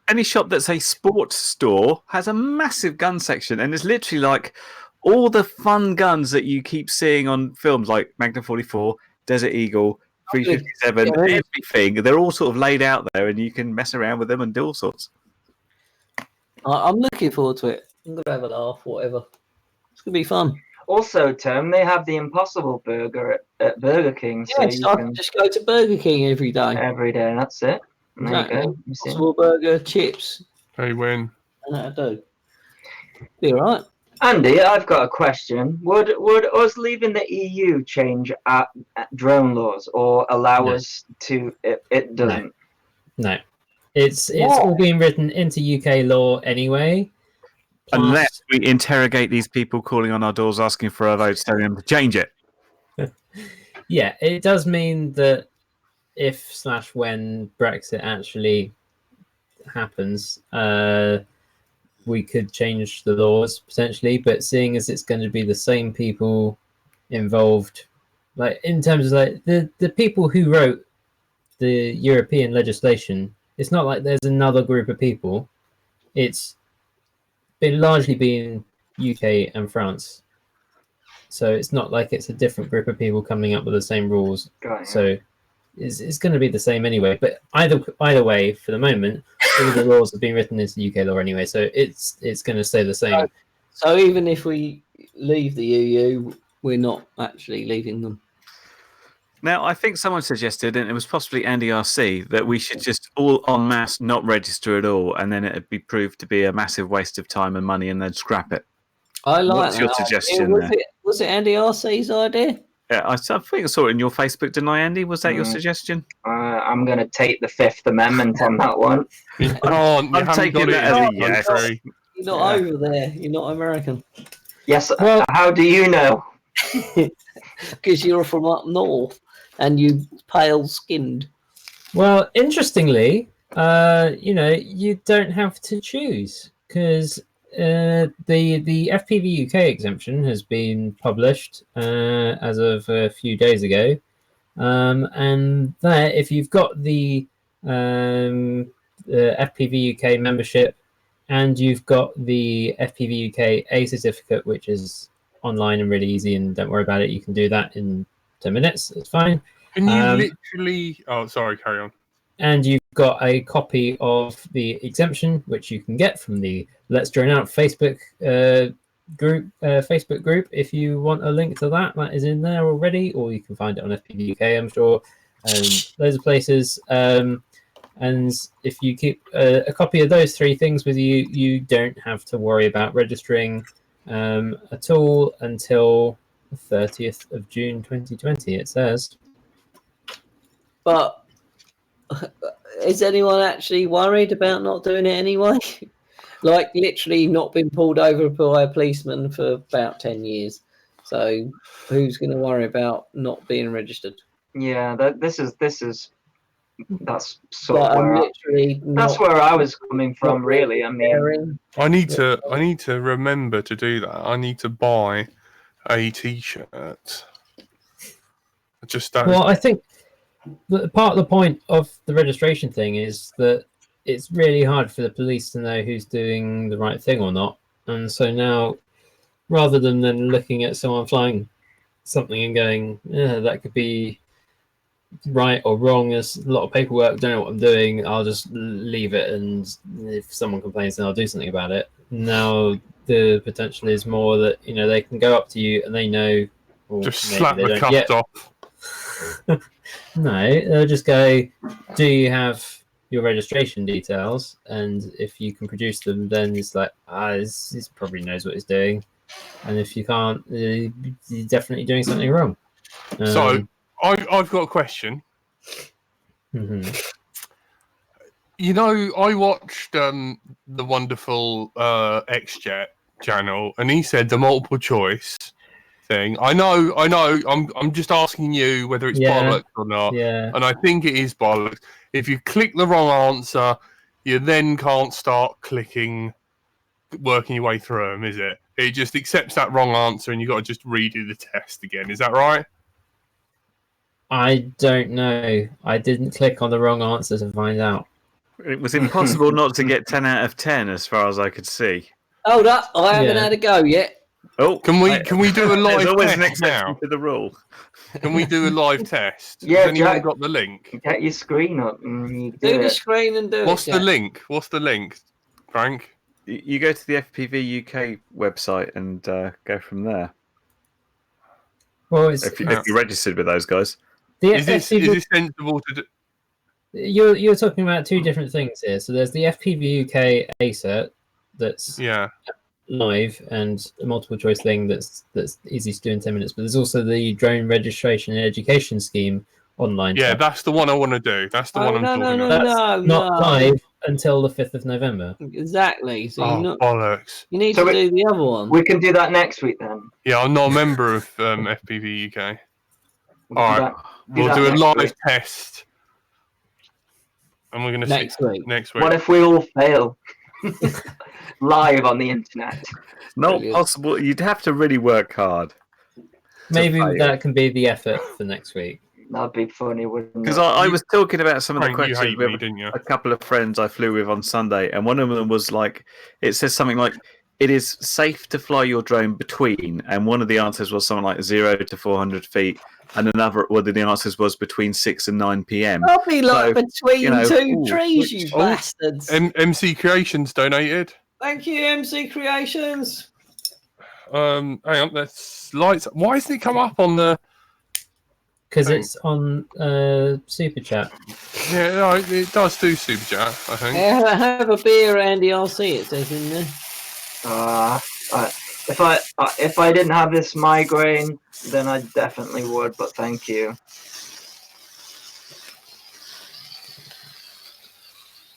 Any shop that's a sports store has a massive gun section, and it's literally like all the fun guns that you keep seeing on films like Magnum 44, Desert Eagle, 357, Yeah. everything. They're all sort of laid out there, and you can mess around with them and do all sorts. I'm looking forward to it. I'm gonna have a laugh, whatever. It's gonna be fun. Also, Tom, they have the Impossible Burger at Burger King, so Yes, you I can can just go to Burger King every day. every day. That's it. There Exactly. you go. You see? Possible burger, chips, They win. and that'll do. Be alright. Andy, I've got a question. Would us leaving the EU change our drone laws or allow No. us to? It doesn't. no. It's all being written into UK law anyway. Plus- Unless we interrogate these people calling on our doors asking for our votes, telling them to change it. Yeah, it does mean that if/when Brexit actually happens, we could change the laws potentially. But seeing as it's going to be the same people involved, like in terms of like the people who wrote the European legislation, it's not like there's another group of people. It's largely been UK and France. So it's not like it's a different group of people coming up with the same rules. Got it. So it's going to be the same anyway. But either way, for the moment, all the laws have been written into UK law anyway. So it's going to stay the same. So even if we leave the EU, we're not actually leaving them. Now, I think someone suggested, and it was possibly Andy RC, that we should just all en masse not register at all, and then it'd be proved to be a massive waste of time and money, and they'd scrap it. I like What's your that idea. suggestion Was there? was it Andy RC's idea? Yeah, I think I saw it in your Facebook, didn't I, Andy? Was that your suggestion? I'm going to take the Fifth Amendment on that one. You can't. You I'm haven't taking got it that as in a the yes. country. You're not over there. You're not American. Yes. Well- How do you know? Because you're from up north and you pale skinned. Well, interestingly, you don't have to choose because the FPV UK exemption has been published as of a few days ago, and there, if you've got the FPV UK membership and you've got the FPV UK A certificate, which is online and really easy, and don't worry about it, you can do that in 10 minutes. It's fine. Can you literally? Oh, sorry. Carry on. And you've got a copy of the exemption, which you can get from the Let's Drone Out Facebook group. If you want a link to that, that is in there already, or you can find it on FPV UK, I'm sure, loads of places. And if you keep a copy of those three things with you, you don't have to worry about registering at all until 30th of June 2020, it says. But is anyone actually worried about not doing it anyway? Like literally not been pulled over by a policeman for about 10 years. So who's going to worry about not being registered? Yeah, that's sort But of I'm where literally that's not where I was coming from, not really. I mean, caring. I need to remember to do that. I need to buy a T-shirt. I just don't. Well, I think part of the point of the registration thing is that it's really hard for the police to know who's doing the right thing or not. And so now, rather than looking at someone flying something and going, yeah, that could be right or wrong, there's a lot of paperwork, don't know what I'm doing, I'll just leave it, and if someone complains, then I'll do something about it. Now the potential is more that, you know, they can go up to you and they know, or Just maybe slap they the don't cuffs yet. off. No, they'll just go, do you have your registration details? And if you can produce them, then it's like, this probably knows what he's doing. And if you can't, you're definitely doing something wrong. So I've got a question. Mhm. You know, I watched the wonderful XJet channel, and he said the multiple choice thing. I know. I'm just asking you whether it's Yeah. bollocks or not, Yeah. and I think it is bollocks. If you click the wrong answer, you then can't start working your way through them, is it? It just accepts that wrong answer, and you got to just redo the test again. Is that right? I don't know. I didn't click on the wrong answer to find out. It was impossible not to get 10 out of 10 as far as I could see. Hold up, I haven't Yeah. had a go yet. Oh, Can we do a There's live always an test exception now? to the rule. Can we do a live test? Yeah, Has anyone Jack. got the link? get your screen up and you Do do the it. screen and do What's it. the Jack. link? What's the link, Frank? You go to the FPV UK website and go from there. Well, it's If you're registered with those guys. the Is this sensible to do? You're talking about two different things here. So there's the FPV UK ACERT that's Yeah. live and a multiple choice thing that's easy to do in 10 minutes. But there's also the drone registration and education scheme online. Yeah, test. that's the one I want to do. That's the one I'm talking about. That's not live until the 5th of November. Exactly. So Oh, bollocks. you need So to do the other one. We can do that next week then. Yeah, I'm not a member of FPV UK. We'll All do right. that- We'll that do a next live week. test. And we're going to Next see week. next week. What if we all fail? Live on the internet. Not Brilliant. possible. You'd have to really work hard. Maybe fail. that can be the effort for next week. That'd be funny, wouldn't it? Because I was talking about some of the Frank, you questions hate with me, didn't you? a couple of friends I flew with on Sunday, and one of them was like, it says something like, it is safe to fly your drone between, and one of the answers was something like 0 to 400 feet, and another one of the answers was between 6 and 9 p.m. I'll be like So, between you know, two ooh, trees, you oh, bastards. MC Creations donated. Thank you, MC Creations. Hang on, that's lights. Why hasn't it come up on the? Because Thing. it's on Super Chat. Yeah, no, it does do super chat. I think. Have a beer, Andy. I'll see it says in there. If I didn't have this migraine, then I definitely would. But thank you.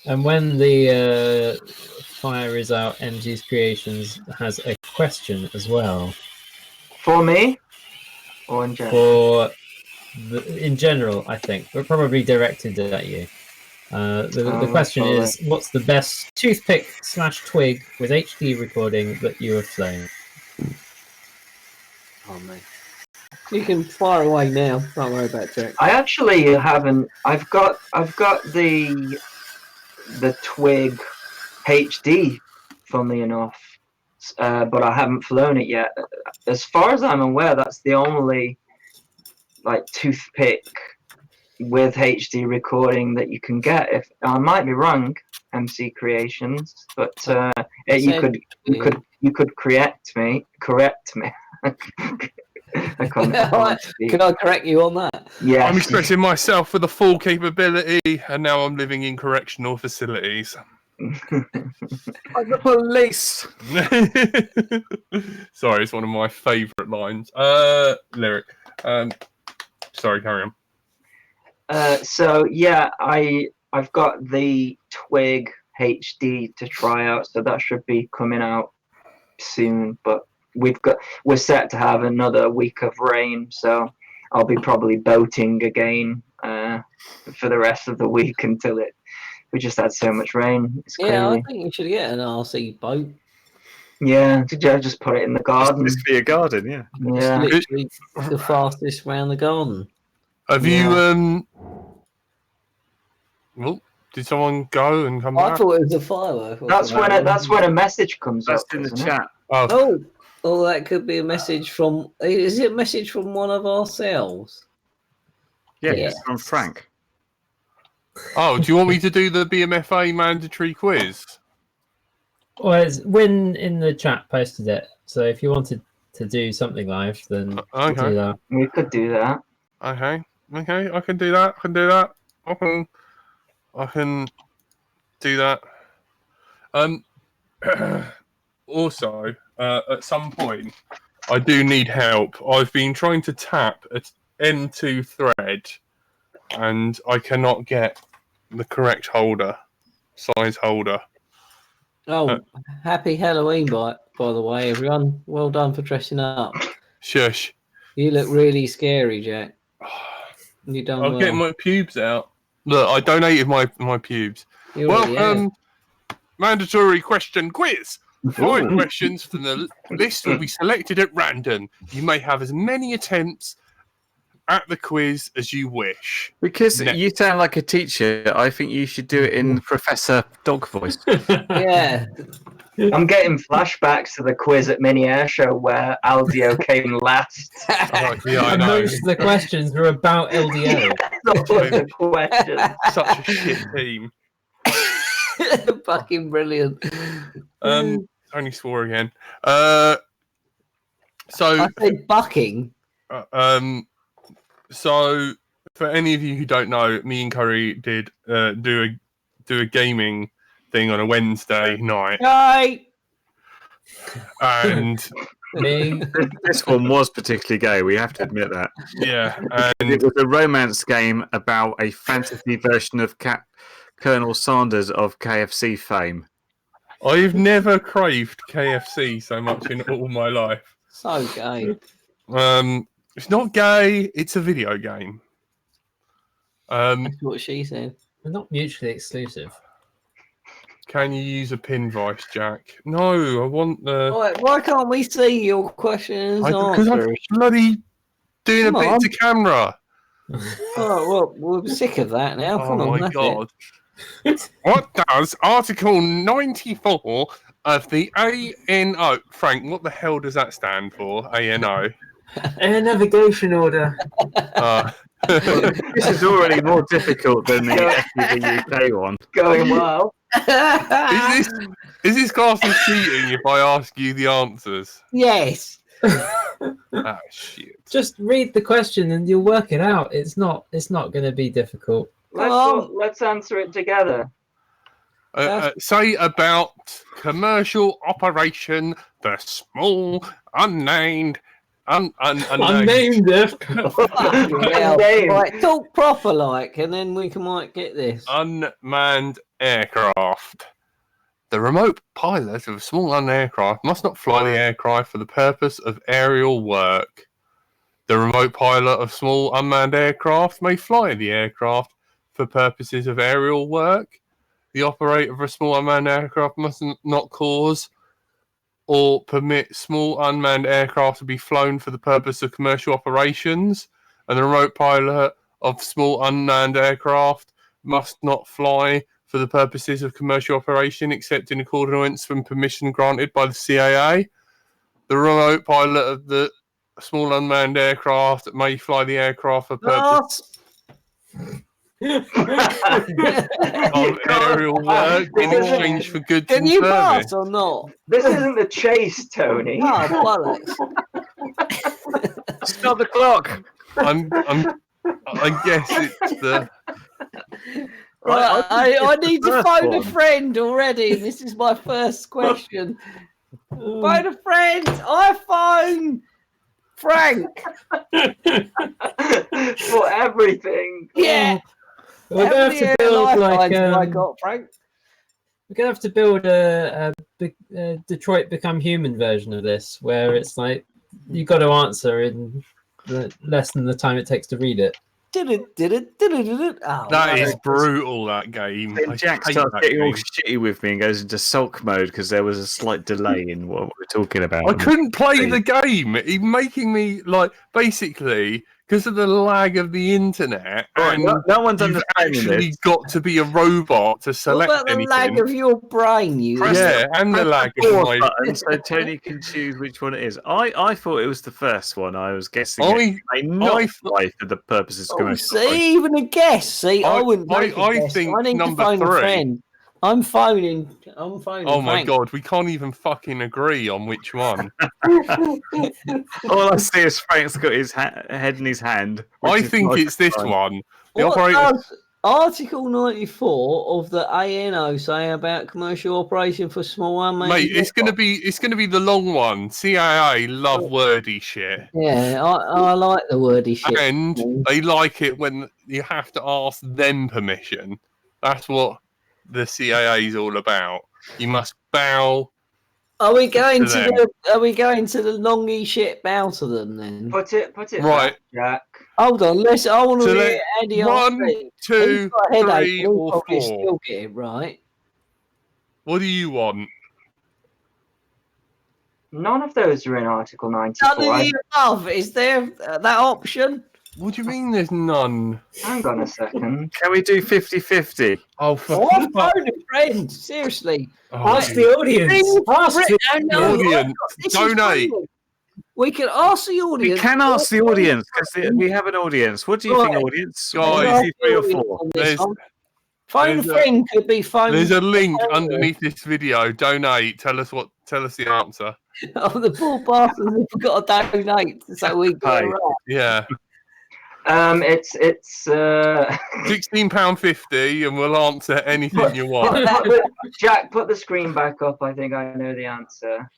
And when the fire is out, MG's Creations has a question as well. For me, or in general. In general, I think, but probably directed at you. The question is, what's the best toothpick/twig with HD recording that you have flown? Oh man, you can fire away now. Don't worry about Jack. I actually haven't. I've got the Twig HD, funnily enough, but I haven't flown it yet. As far as I'm aware, that's the only like toothpick with HD recording that you can get. If I might be wrong, MC Creations, but you could correct me. I can't speak. Can I correct you on that? Yeah, I'm expressing myself with the full capability, and now I'm living in correctional facilities. I'm the police. Sorry, it's one of my favourite lines. Lyric. Sorry, carry on. So yeah, I've got the Twig HD to try out, so that should be coming out soon. But we're set to have another week of rain, so I'll be probably boating again for the rest of the week until we just had so much rain. It's crazy. Yeah, I think you should get an RC boat. Yeah, just put it in the garden. Just for your garden, yeah. It's Yeah, literally the fastest round the garden. Have you Well, did someone go and come I back? thought it was a firework. that's when a message comes That's up. in the isn't it? chat. Oh, Oh, that could be a message from. Is it a message from one of ourselves? Yeah, Yeah. it's from Frank. do you want me to do the BMFA mandatory quiz? Well, it's Win in the chat posted it. So if you wanted to do something live, then we'll Okay. do that. We could do that. Okay, I can do that. I can do that. Also, at some point, I do need help. I've been trying to tap at N2 thread, and I cannot get the correct size holder. Oh, happy Halloween, by the way, everyone. Well done for dressing up. Shush. You look really scary, Jack. You done I'm well. getting my pubes out. Look, I donated my pubes. You already have. Mandatory question quiz. 5 questions from the list will be selected at random. You may have as many attempts at the quiz as you wish. Because you sound like a teacher, I think you should do it in Professor Dog voice. Yeah. I'm getting flashbacks to the quiz at Mini Air Show where LDO came last. Oh, yeah, I And know. most of the questions were about LDO. That was the question. Such a shit team. Fucking brilliant. Only swore again. So I said bucking. So for any of you who don't know, me and Curry did do a gaming thing on a Wednesday night, Right. and Me, This one was particularly gay, we have to admit that. yeah, It and was a romance game about a fantasy version of Colonel Sanders of KFC fame. I've never craved KFC so much in all my life. So gay. It's not gay; it's a video game. That's what she said. we're not mutually exclusive. Can you use a pin vice, Jack? No, I want the. Why can't we see your questions and Because I'm answers? bloody doing Come a bit on. to camera. Oh, well, we're sick of that now. Come Oh on, my that's god. What does Article 94 of the ANO... Frank, what the hell does that stand for, ANO? Air navigation order. This is already more difficult than the FPV UK one. Going well. it. Is this class as cheating if I ask you the answers? Yes. Ah, shit. Just read the question and you'll work it out. It's not going to be difficult. Let's answer it together. Say about commercial operation, the small, unnamed... Unnamed it. Fucking hell. Name. Right, talk proper like, and then we might get this. unmanned aircraft. The remote pilot of a small unmanned aircraft must not fly the aircraft for the purpose of aerial work. The remote pilot of small unmanned aircraft may fly the aircraft for purposes of aerial work. The operator of a small unmanned aircraft must not cause or permit small unmanned aircraft to be flown for the purpose of commercial operations. And the remote pilot of small unmanned aircraft must not fly for the purposes of commercial operation except in accordance with permission granted by the CAA. The remote pilot of the small unmanned aircraft may fly the aircraft for purpose of aerial work in exchange for goods Can and you service. pass or not? This isn't the chase, Tony. Oh, bollocks. Stop the clock. I guess it's the Right, I need to first phone a one. friend already. This is my first question. Phone a friend. iPhone. Frank. For everything. Yeah. We're How gonna have many to build lifelines like have I got, Frank? we're gonna have to build a Detroit Become Human version of this, where it's like you got to answer in less than the time it takes to read it. Oh, That is no. brutal, that game. Then I Jack hate starts that getting all game. shitty with me and goes into sulk mode because there was a slight delay in what we're talking about. I couldn't play the game. He's making me, like, basically, because of the lag of the internet, Right, and no one's you've understanding actually this. got to be a robot to What select about the anything. lag of your brain, you? Press idiot? Yeah, and the Press lag the of pause my... button so Tony can choose which one it is. I thought it was the first one. I was guessing I- it may not I- fly for the purposes of Oh, commercial. see, even a guess. See, I wouldn't I make a guess. think I need to number phone a 3. friend. I'm phoning. Oh my Frank. god, we can't even fucking agree on which one. All I see is Frank's got his head in his hand. which I is think nice it's this and fun. one. The What operator... does Article 94 of the ANO say about commercial operation for small unmanned? Mate, it's gonna be the long one. CIA love wordy shit. Yeah, I like the wordy shit. And they like it when you have to ask them permission. That's what the CIA is all about. You must bow. Are we going to to them. Are we going to the longy shit bow to them then? Put it Right. back, Jack. Hold on, I want to So hear Andy one, answer. He's 2, got a headache. 3, He'll or probably 4. still get it right. What do you want? None of those are in Article None 94. of the above. Is there that option? What do you mean there's none? Hang on a second. Can we do 50-50? Oh, Oh, for I've phoned a friend. Seriously. Ask the audience. Ask the No, audience. this is Donate. brilliant. We can ask the We audience. can ask the audience because we have an audience. What do you think, Right. audience? Guys, One, Ask two, the 3 or audience 4? on this There's- one. Phone a there's a- friend could be phone. There's a link underneath this video. Donate. Tell us the answer. Oh, the poor bastards have got to donate so we get Hi. it right. Yeah. It's £16.50 and we'll answer anything you want. Jack, put the screen back up. I think I know the answer.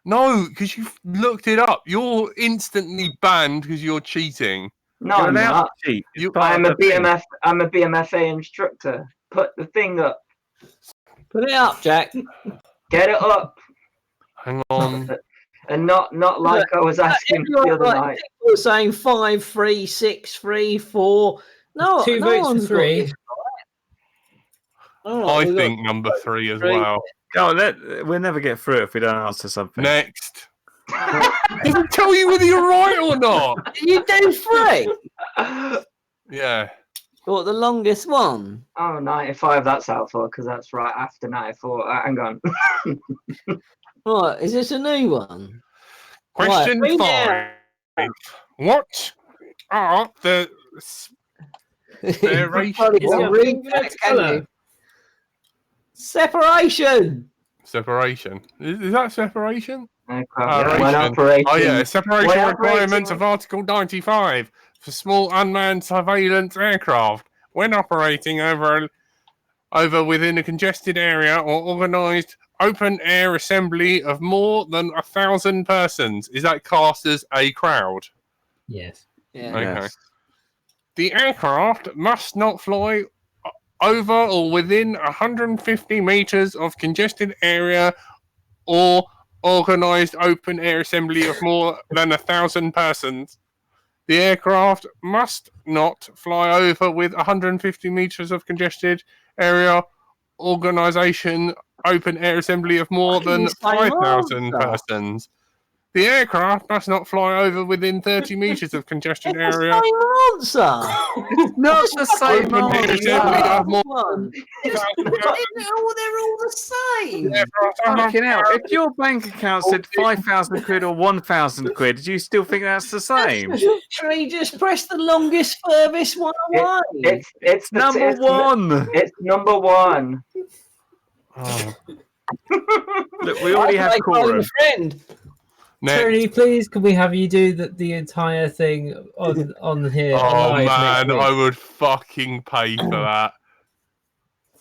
No, because you've looked it up. You're instantly banned because you're cheating. No, You're I'm allowed not. to cheat. It's You- part I'm of a the thing. BMF. I'm a BMFA instructor. Put the thing up. Put it up, Jack. Get it up. Hang on. And not like I was asking the Everyone, other like, night. people were saying 5, 3, 6, 3, 4. No, Two no votes for one's got 3. this right. All right, I we've got think number 3 as 3. well. Oh, we'll never get through it if we don't answer something. Next. Does it tell you whether you're right or not? You do 3. Yeah. What, the longest one? Oh, 95, that's helpful because that's right after 94. Hang on. Right, is this a new one? Question Right, 5. What are the Separation. Is it read a that, can colour? you? Separation. separation? Is that separation? Aircraft when operating. Oh yeah, separation When requirements operating- of Article 95 for small unmanned surveillance aircraft when operating over within a congested area or organised open air assembly of more than 1,000 persons. Is that classed as a crowd? Yes. Yeah. Okay. Yes. The aircraft must not fly over or within 150 metres of congested area or organised open air assembly of more than 1,000 persons. The aircraft must not fly over with 150 metres of congested area organisation open air assembly of more than Fucking same 5,000 answer. persons. The aircraft must not fly over within 30 metres of congested It's the area. same answer. Not the same Open air answer. assembly of more One. They're all the same. Fucking hell. If your bank account said 5,000 quid or 1,000 quid, did you still think that's the same? Literally just press the longest, furthest one away. It's the- Number it's- one. It's number 1. Oh. Look, we already have Like phone a quorum. friend. Next. Tony, please, can we have you do the entire thing on here? Oh live man, next week? I would fucking pay for that.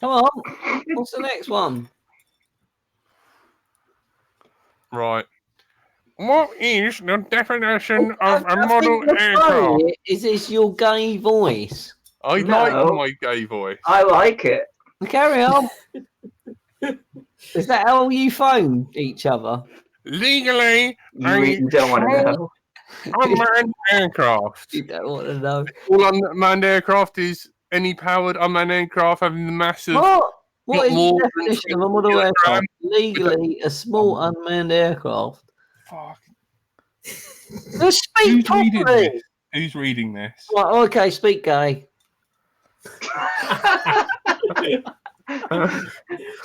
Come on. What's the next one? Right. What is the definition of a I model think the aircraft? funny is this your gay voice? I No. like my gay voice. I like it. Carry on. Is that how you phone each other? Legally, You don't want to know. unmanned aircraft. You don't want to know. All unmanned aircraft is any powered unmanned aircraft having the mass of What? What not is more the than definition of a 20 model aircraft? kilograms. Legally, a small unmanned aircraft. Fuck. Just speak Who's reading properly. this? Who's reading this? Right, okay, speak gay.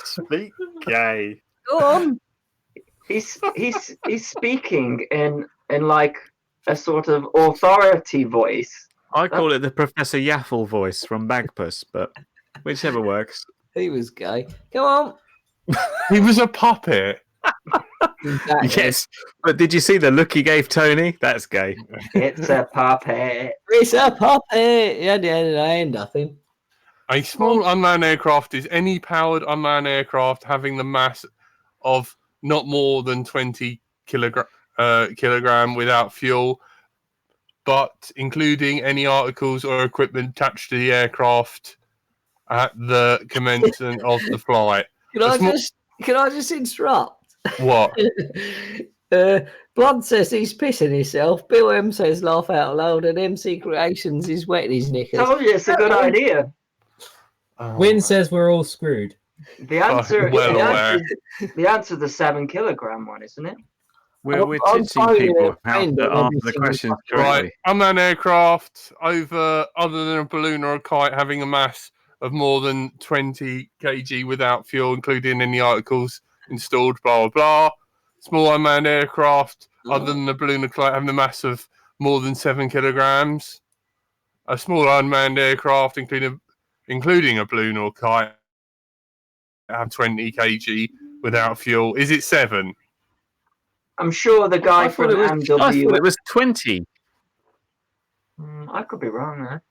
Speak gay. Go on. He's speaking in like a sort of authority voice. I call it the Professor Yaffle voice from Bagpuss, but whichever works. He was gay. Come on. He was a puppet. Exactly. Yes, but did you see the look he gave Tony? That's gay. It's a puppet. It's a puppet. Yeah, nothing. A small unmanned aircraft is any powered unmanned aircraft having the mass of not more than 20 kilogram without fuel, but including any articles or equipment attached to the aircraft at the commencement of the flight. Can I just interrupt? What? Blood says he's pissing himself. Bill M says laugh out loud, and MC Creations is wetting his knickers. Told you it's a good idea. Oh, Win says we're all screwed. The answer, well the answer, the 7 kilogram one, isn't it? We're I'm teaching finding people it how random to every answer the single questions fucking right. correctly. Unmanned aircraft other than a balloon or a kite having a mass of more than 20 kg without fuel, including any articles installed, blah, blah, blah. Small unmanned aircraft other than a balloon or kite having a mass of more than 7 kilograms. A small unmanned aircraft, including a balloon or kite, have 20 kg without fuel. Is it 7? I'm sure the guy I from thought MW. it was 20 I could be wrong there.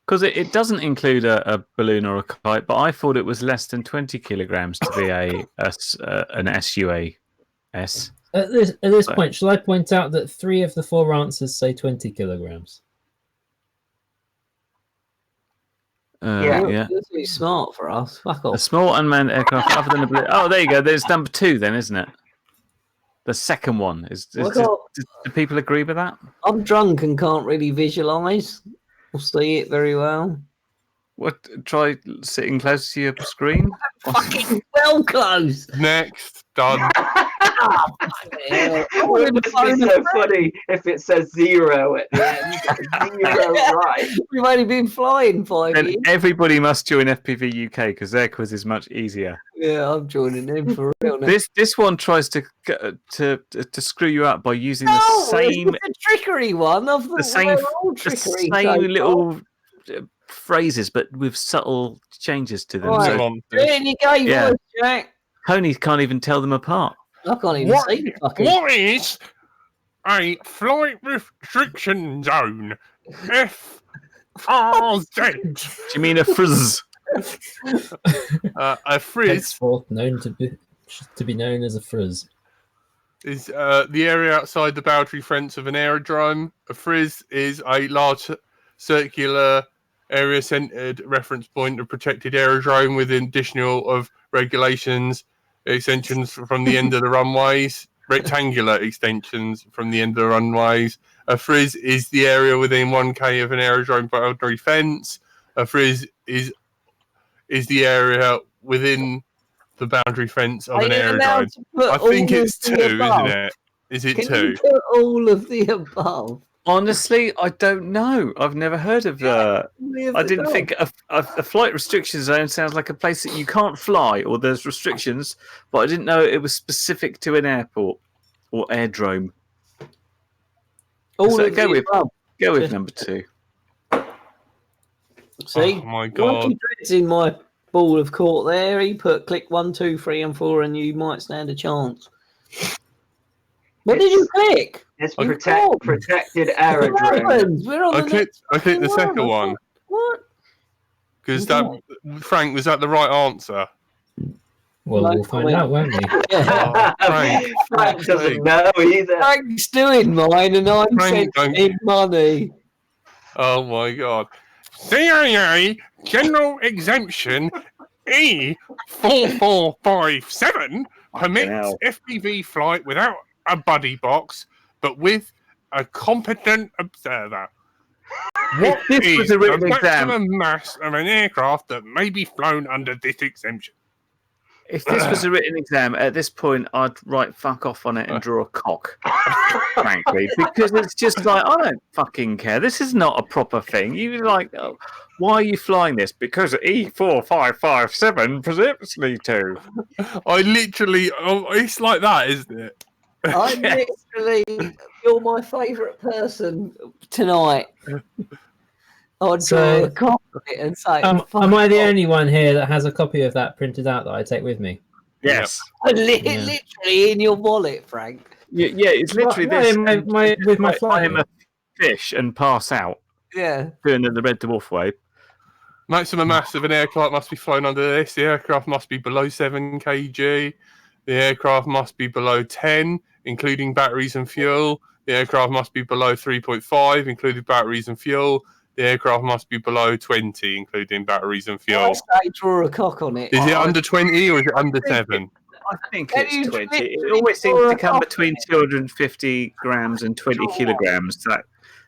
because it doesn't include a balloon or a kite, but I thought it was less than 20 kilograms to be an SUAS. At this Sorry. point, shall I point out that 3 of the 4 answers say 20 kilograms? Yeah. Yeah. You're too smart for us. Fuck A off. small unmanned aircraft other than a balloon. Oh, there you go. There's number 2 then, isn't it? The second one. Do people agree with that? I'm drunk and can't really visualise or see it very well. What? Try sitting close to your screen? Fucking well close. Next. Done. Yeah. It must be so funny if it says 0 at the end. 0 right. We've only been flying 5 Then years. everybody must join FPV UK because their quiz is much easier. Yeah, I'm joining in for real now. This one tries to screw you up by using No, the same it's the trickery one of the same trickery. the same little phrases, but with subtle changes to them. Right. So Come on. There you go, Yeah. voice, Jack. Tony can't even tell them apart. I can't even What- see the fucking. What is a flight restriction zone? FRZ. Do you mean a frizz? A frizz Henceforth known to be known as a frizz. is the area outside the boundary fence of an aerodrome. A frizz is a large circular area centered reference point of protected aerodrome with additional of regulations, extensions from the end of the runways, rectangular extensions from the end of the runways. A frizz is the area within 1K of an aerodrome boundary fence. A frizz is the area within the boundary fence of an aerodrome. I think it's 2, isn't it? Is it Can 2? you put all of the above? Honestly, I don't know. I've never heard of I didn't think a flight restriction zone sounds like a place that you can't fly or there's restrictions, but I didn't know it was specific to an airport or airdrome. all So of go the with- above. Go with number 2. See, Oh my god. Lucky Dread's in my ball of court there. He put click 1, 2, 3, and 4, and you might stand a chance. What did you click? It's I- protected What aerodrome. happens? We're on I the clicked the next second one What? Because that, Frank, was that the right answer? Well, No we'll find comment. out, won't we? Oh, Frank, Frank doesn't sake. know either. Frank's doing mine, and I'm Frank, sending him money. Oh my god. CIA General Exemption E4457 permits hell. FPV flight without a buddy box, but with a competent observer. What This is was a the written exam. maximum mass of an aircraft that may be flown under this exemption? If this was a written exam, at this point, I'd write fuck off on it and draw a cock, frankly, because it's just like, I don't fucking care. This is not a proper thing. You like, oh, why are you flying this? Because E4557 presents me to. I literally, it's like that, isn't it? I'm literally, you're my favourite person tonight. I'd So, draw a copy of it and say, am fuck I the off. only one here that has a copy of that printed out that I take with me? Yes. Literally in your wallet, Frank. Yeah, it's literally No, this. with my Like, buy him flight. a fish and pass out, Yeah. doing it the Red Dwarf way. Maximum mass of an aircraft must be flown under this. The aircraft must be below 7 kg. The aircraft must be below 10, including batteries and fuel. The aircraft must be below 3.5, including batteries and fuel. The aircraft must be below 20, including batteries and I fuel. say draw a cock on it. Is it under 20 or is it under think 7? I think Can it's you 20. literally It always seems draw to a come cock between on 250 grams and 20 kilograms.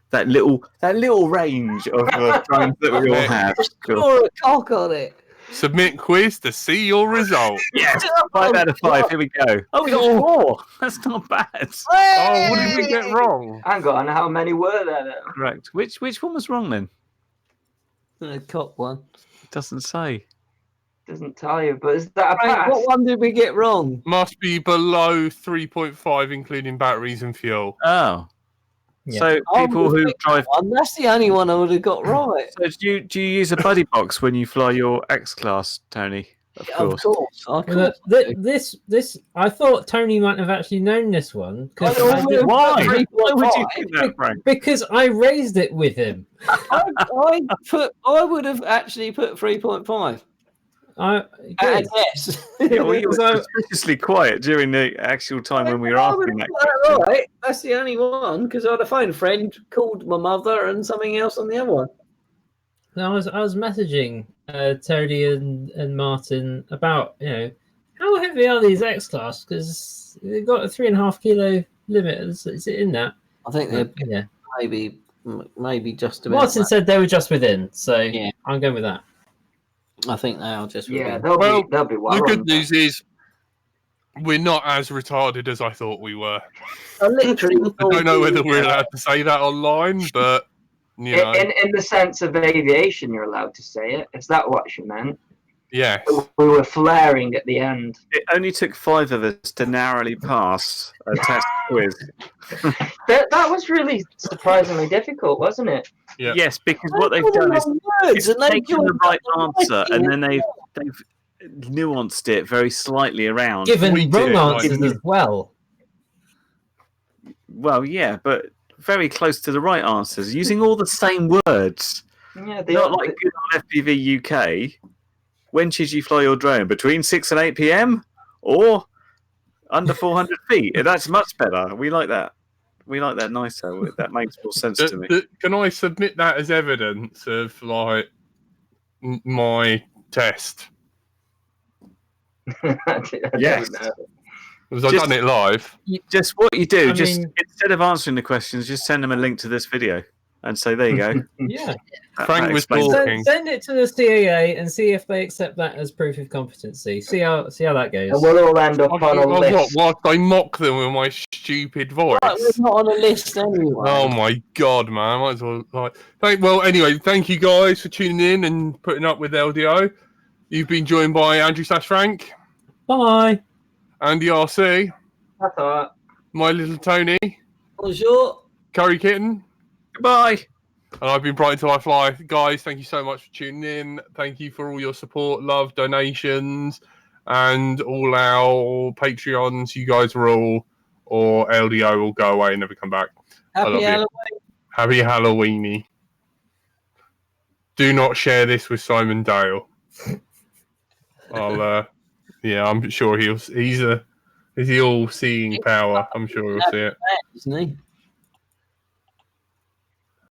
That little range of drones that we all Mate. have. Draw a cock on it. Submit quiz to see your result. Yes, 5 out of 5. Here we go. Oh, we got 4. That's not bad. Oh, what did we get wrong? Hang on, how many were there? Then? Correct. Which one was wrong then? The cock one. It doesn't say. Doesn't tell you, but is that a Frank, pass? what one did we get wrong? Must be below 3.5, including batteries and fuel. Oh. Yeah. So I people would've who picked drive. that one. That's the only one I would have got right. So do you use a buddy box when you fly your X class, Tony? Of course. Of course. Well, this I thought Tony might have actually known this one because I always- Why? Three Why point would you five. think that, Frank? because I raised it with him. I would have actually put 3.5. Good. Yes. Yeah, well, you were So- suspiciously quiet during the actual time when we were I would asking have that put that question. right. That's the only one because I had a phone friend called my mother and something else on the other one. I was messaging Tony and Martin about how heavy are these X class because they've got a 3.5 kilo limit. Is it in that? I think they're Yeah. maybe just about. Martin said they were just within, so Yeah. I'm going with that. I think they are just. Yeah, within. they'll be well. The good on news is we're not as retarded as I thought we were. I literally. I don't know whether we're allowed to say that online, but you know, in the sense of aviation, you're allowed to say it. Is that what you meant? yes. We were flaring at the end. It only took 5 of us to narrowly pass a test quiz. That was really surprisingly difficult, wasn't it? Yeah. Yes, because what they've done is words and they've taken the right answer writing and then they've nuanced it very slightly around. Given we wrong did, like- answers as well. Well, yeah, but very close to the right answers, using all the same words. Yeah, Not like good old FPV UK. When should you fly your drone? Between 6 and 8 p.m. or under 400 feet? That's much better. We like that. We like that nicer. That makes more sense to me. Can I submit that as evidence of like my test? I don't Yes. know. Because I've Just- done it live. Just what you do, I just mean- instead of answering the questions, just send them a link to this video and say, there you go. Yeah. Frank was explains it. talking. Send it to the CAA and see if they accept that as proof of competency. See how that goes. And we'll all end up on a list. Whilst I mock them with my stupid voice. Right, we're not on a list anyway. Oh my god, man! I might as well. Anyway, thank you guys for tuning in and putting up with LDO. You've been joined by Andrew / Frank, Bye. Andy RC, That's all right. my little Tony, Bonjour. Curry Kitten, Goodbye. and I've been Bright Till I Fly. Guys, thank you so much for tuning in. Thank you for all your support, love, donations, and all our Patreons. You guys rule, or LDO will go away and never come back. love Happy you. Halloween. Happy Halloweeny. Do not share this with Simon Dale. Yeah, I'm sure he's a. Is he all-seeing power? I'm sure he'll see it. Isn't he?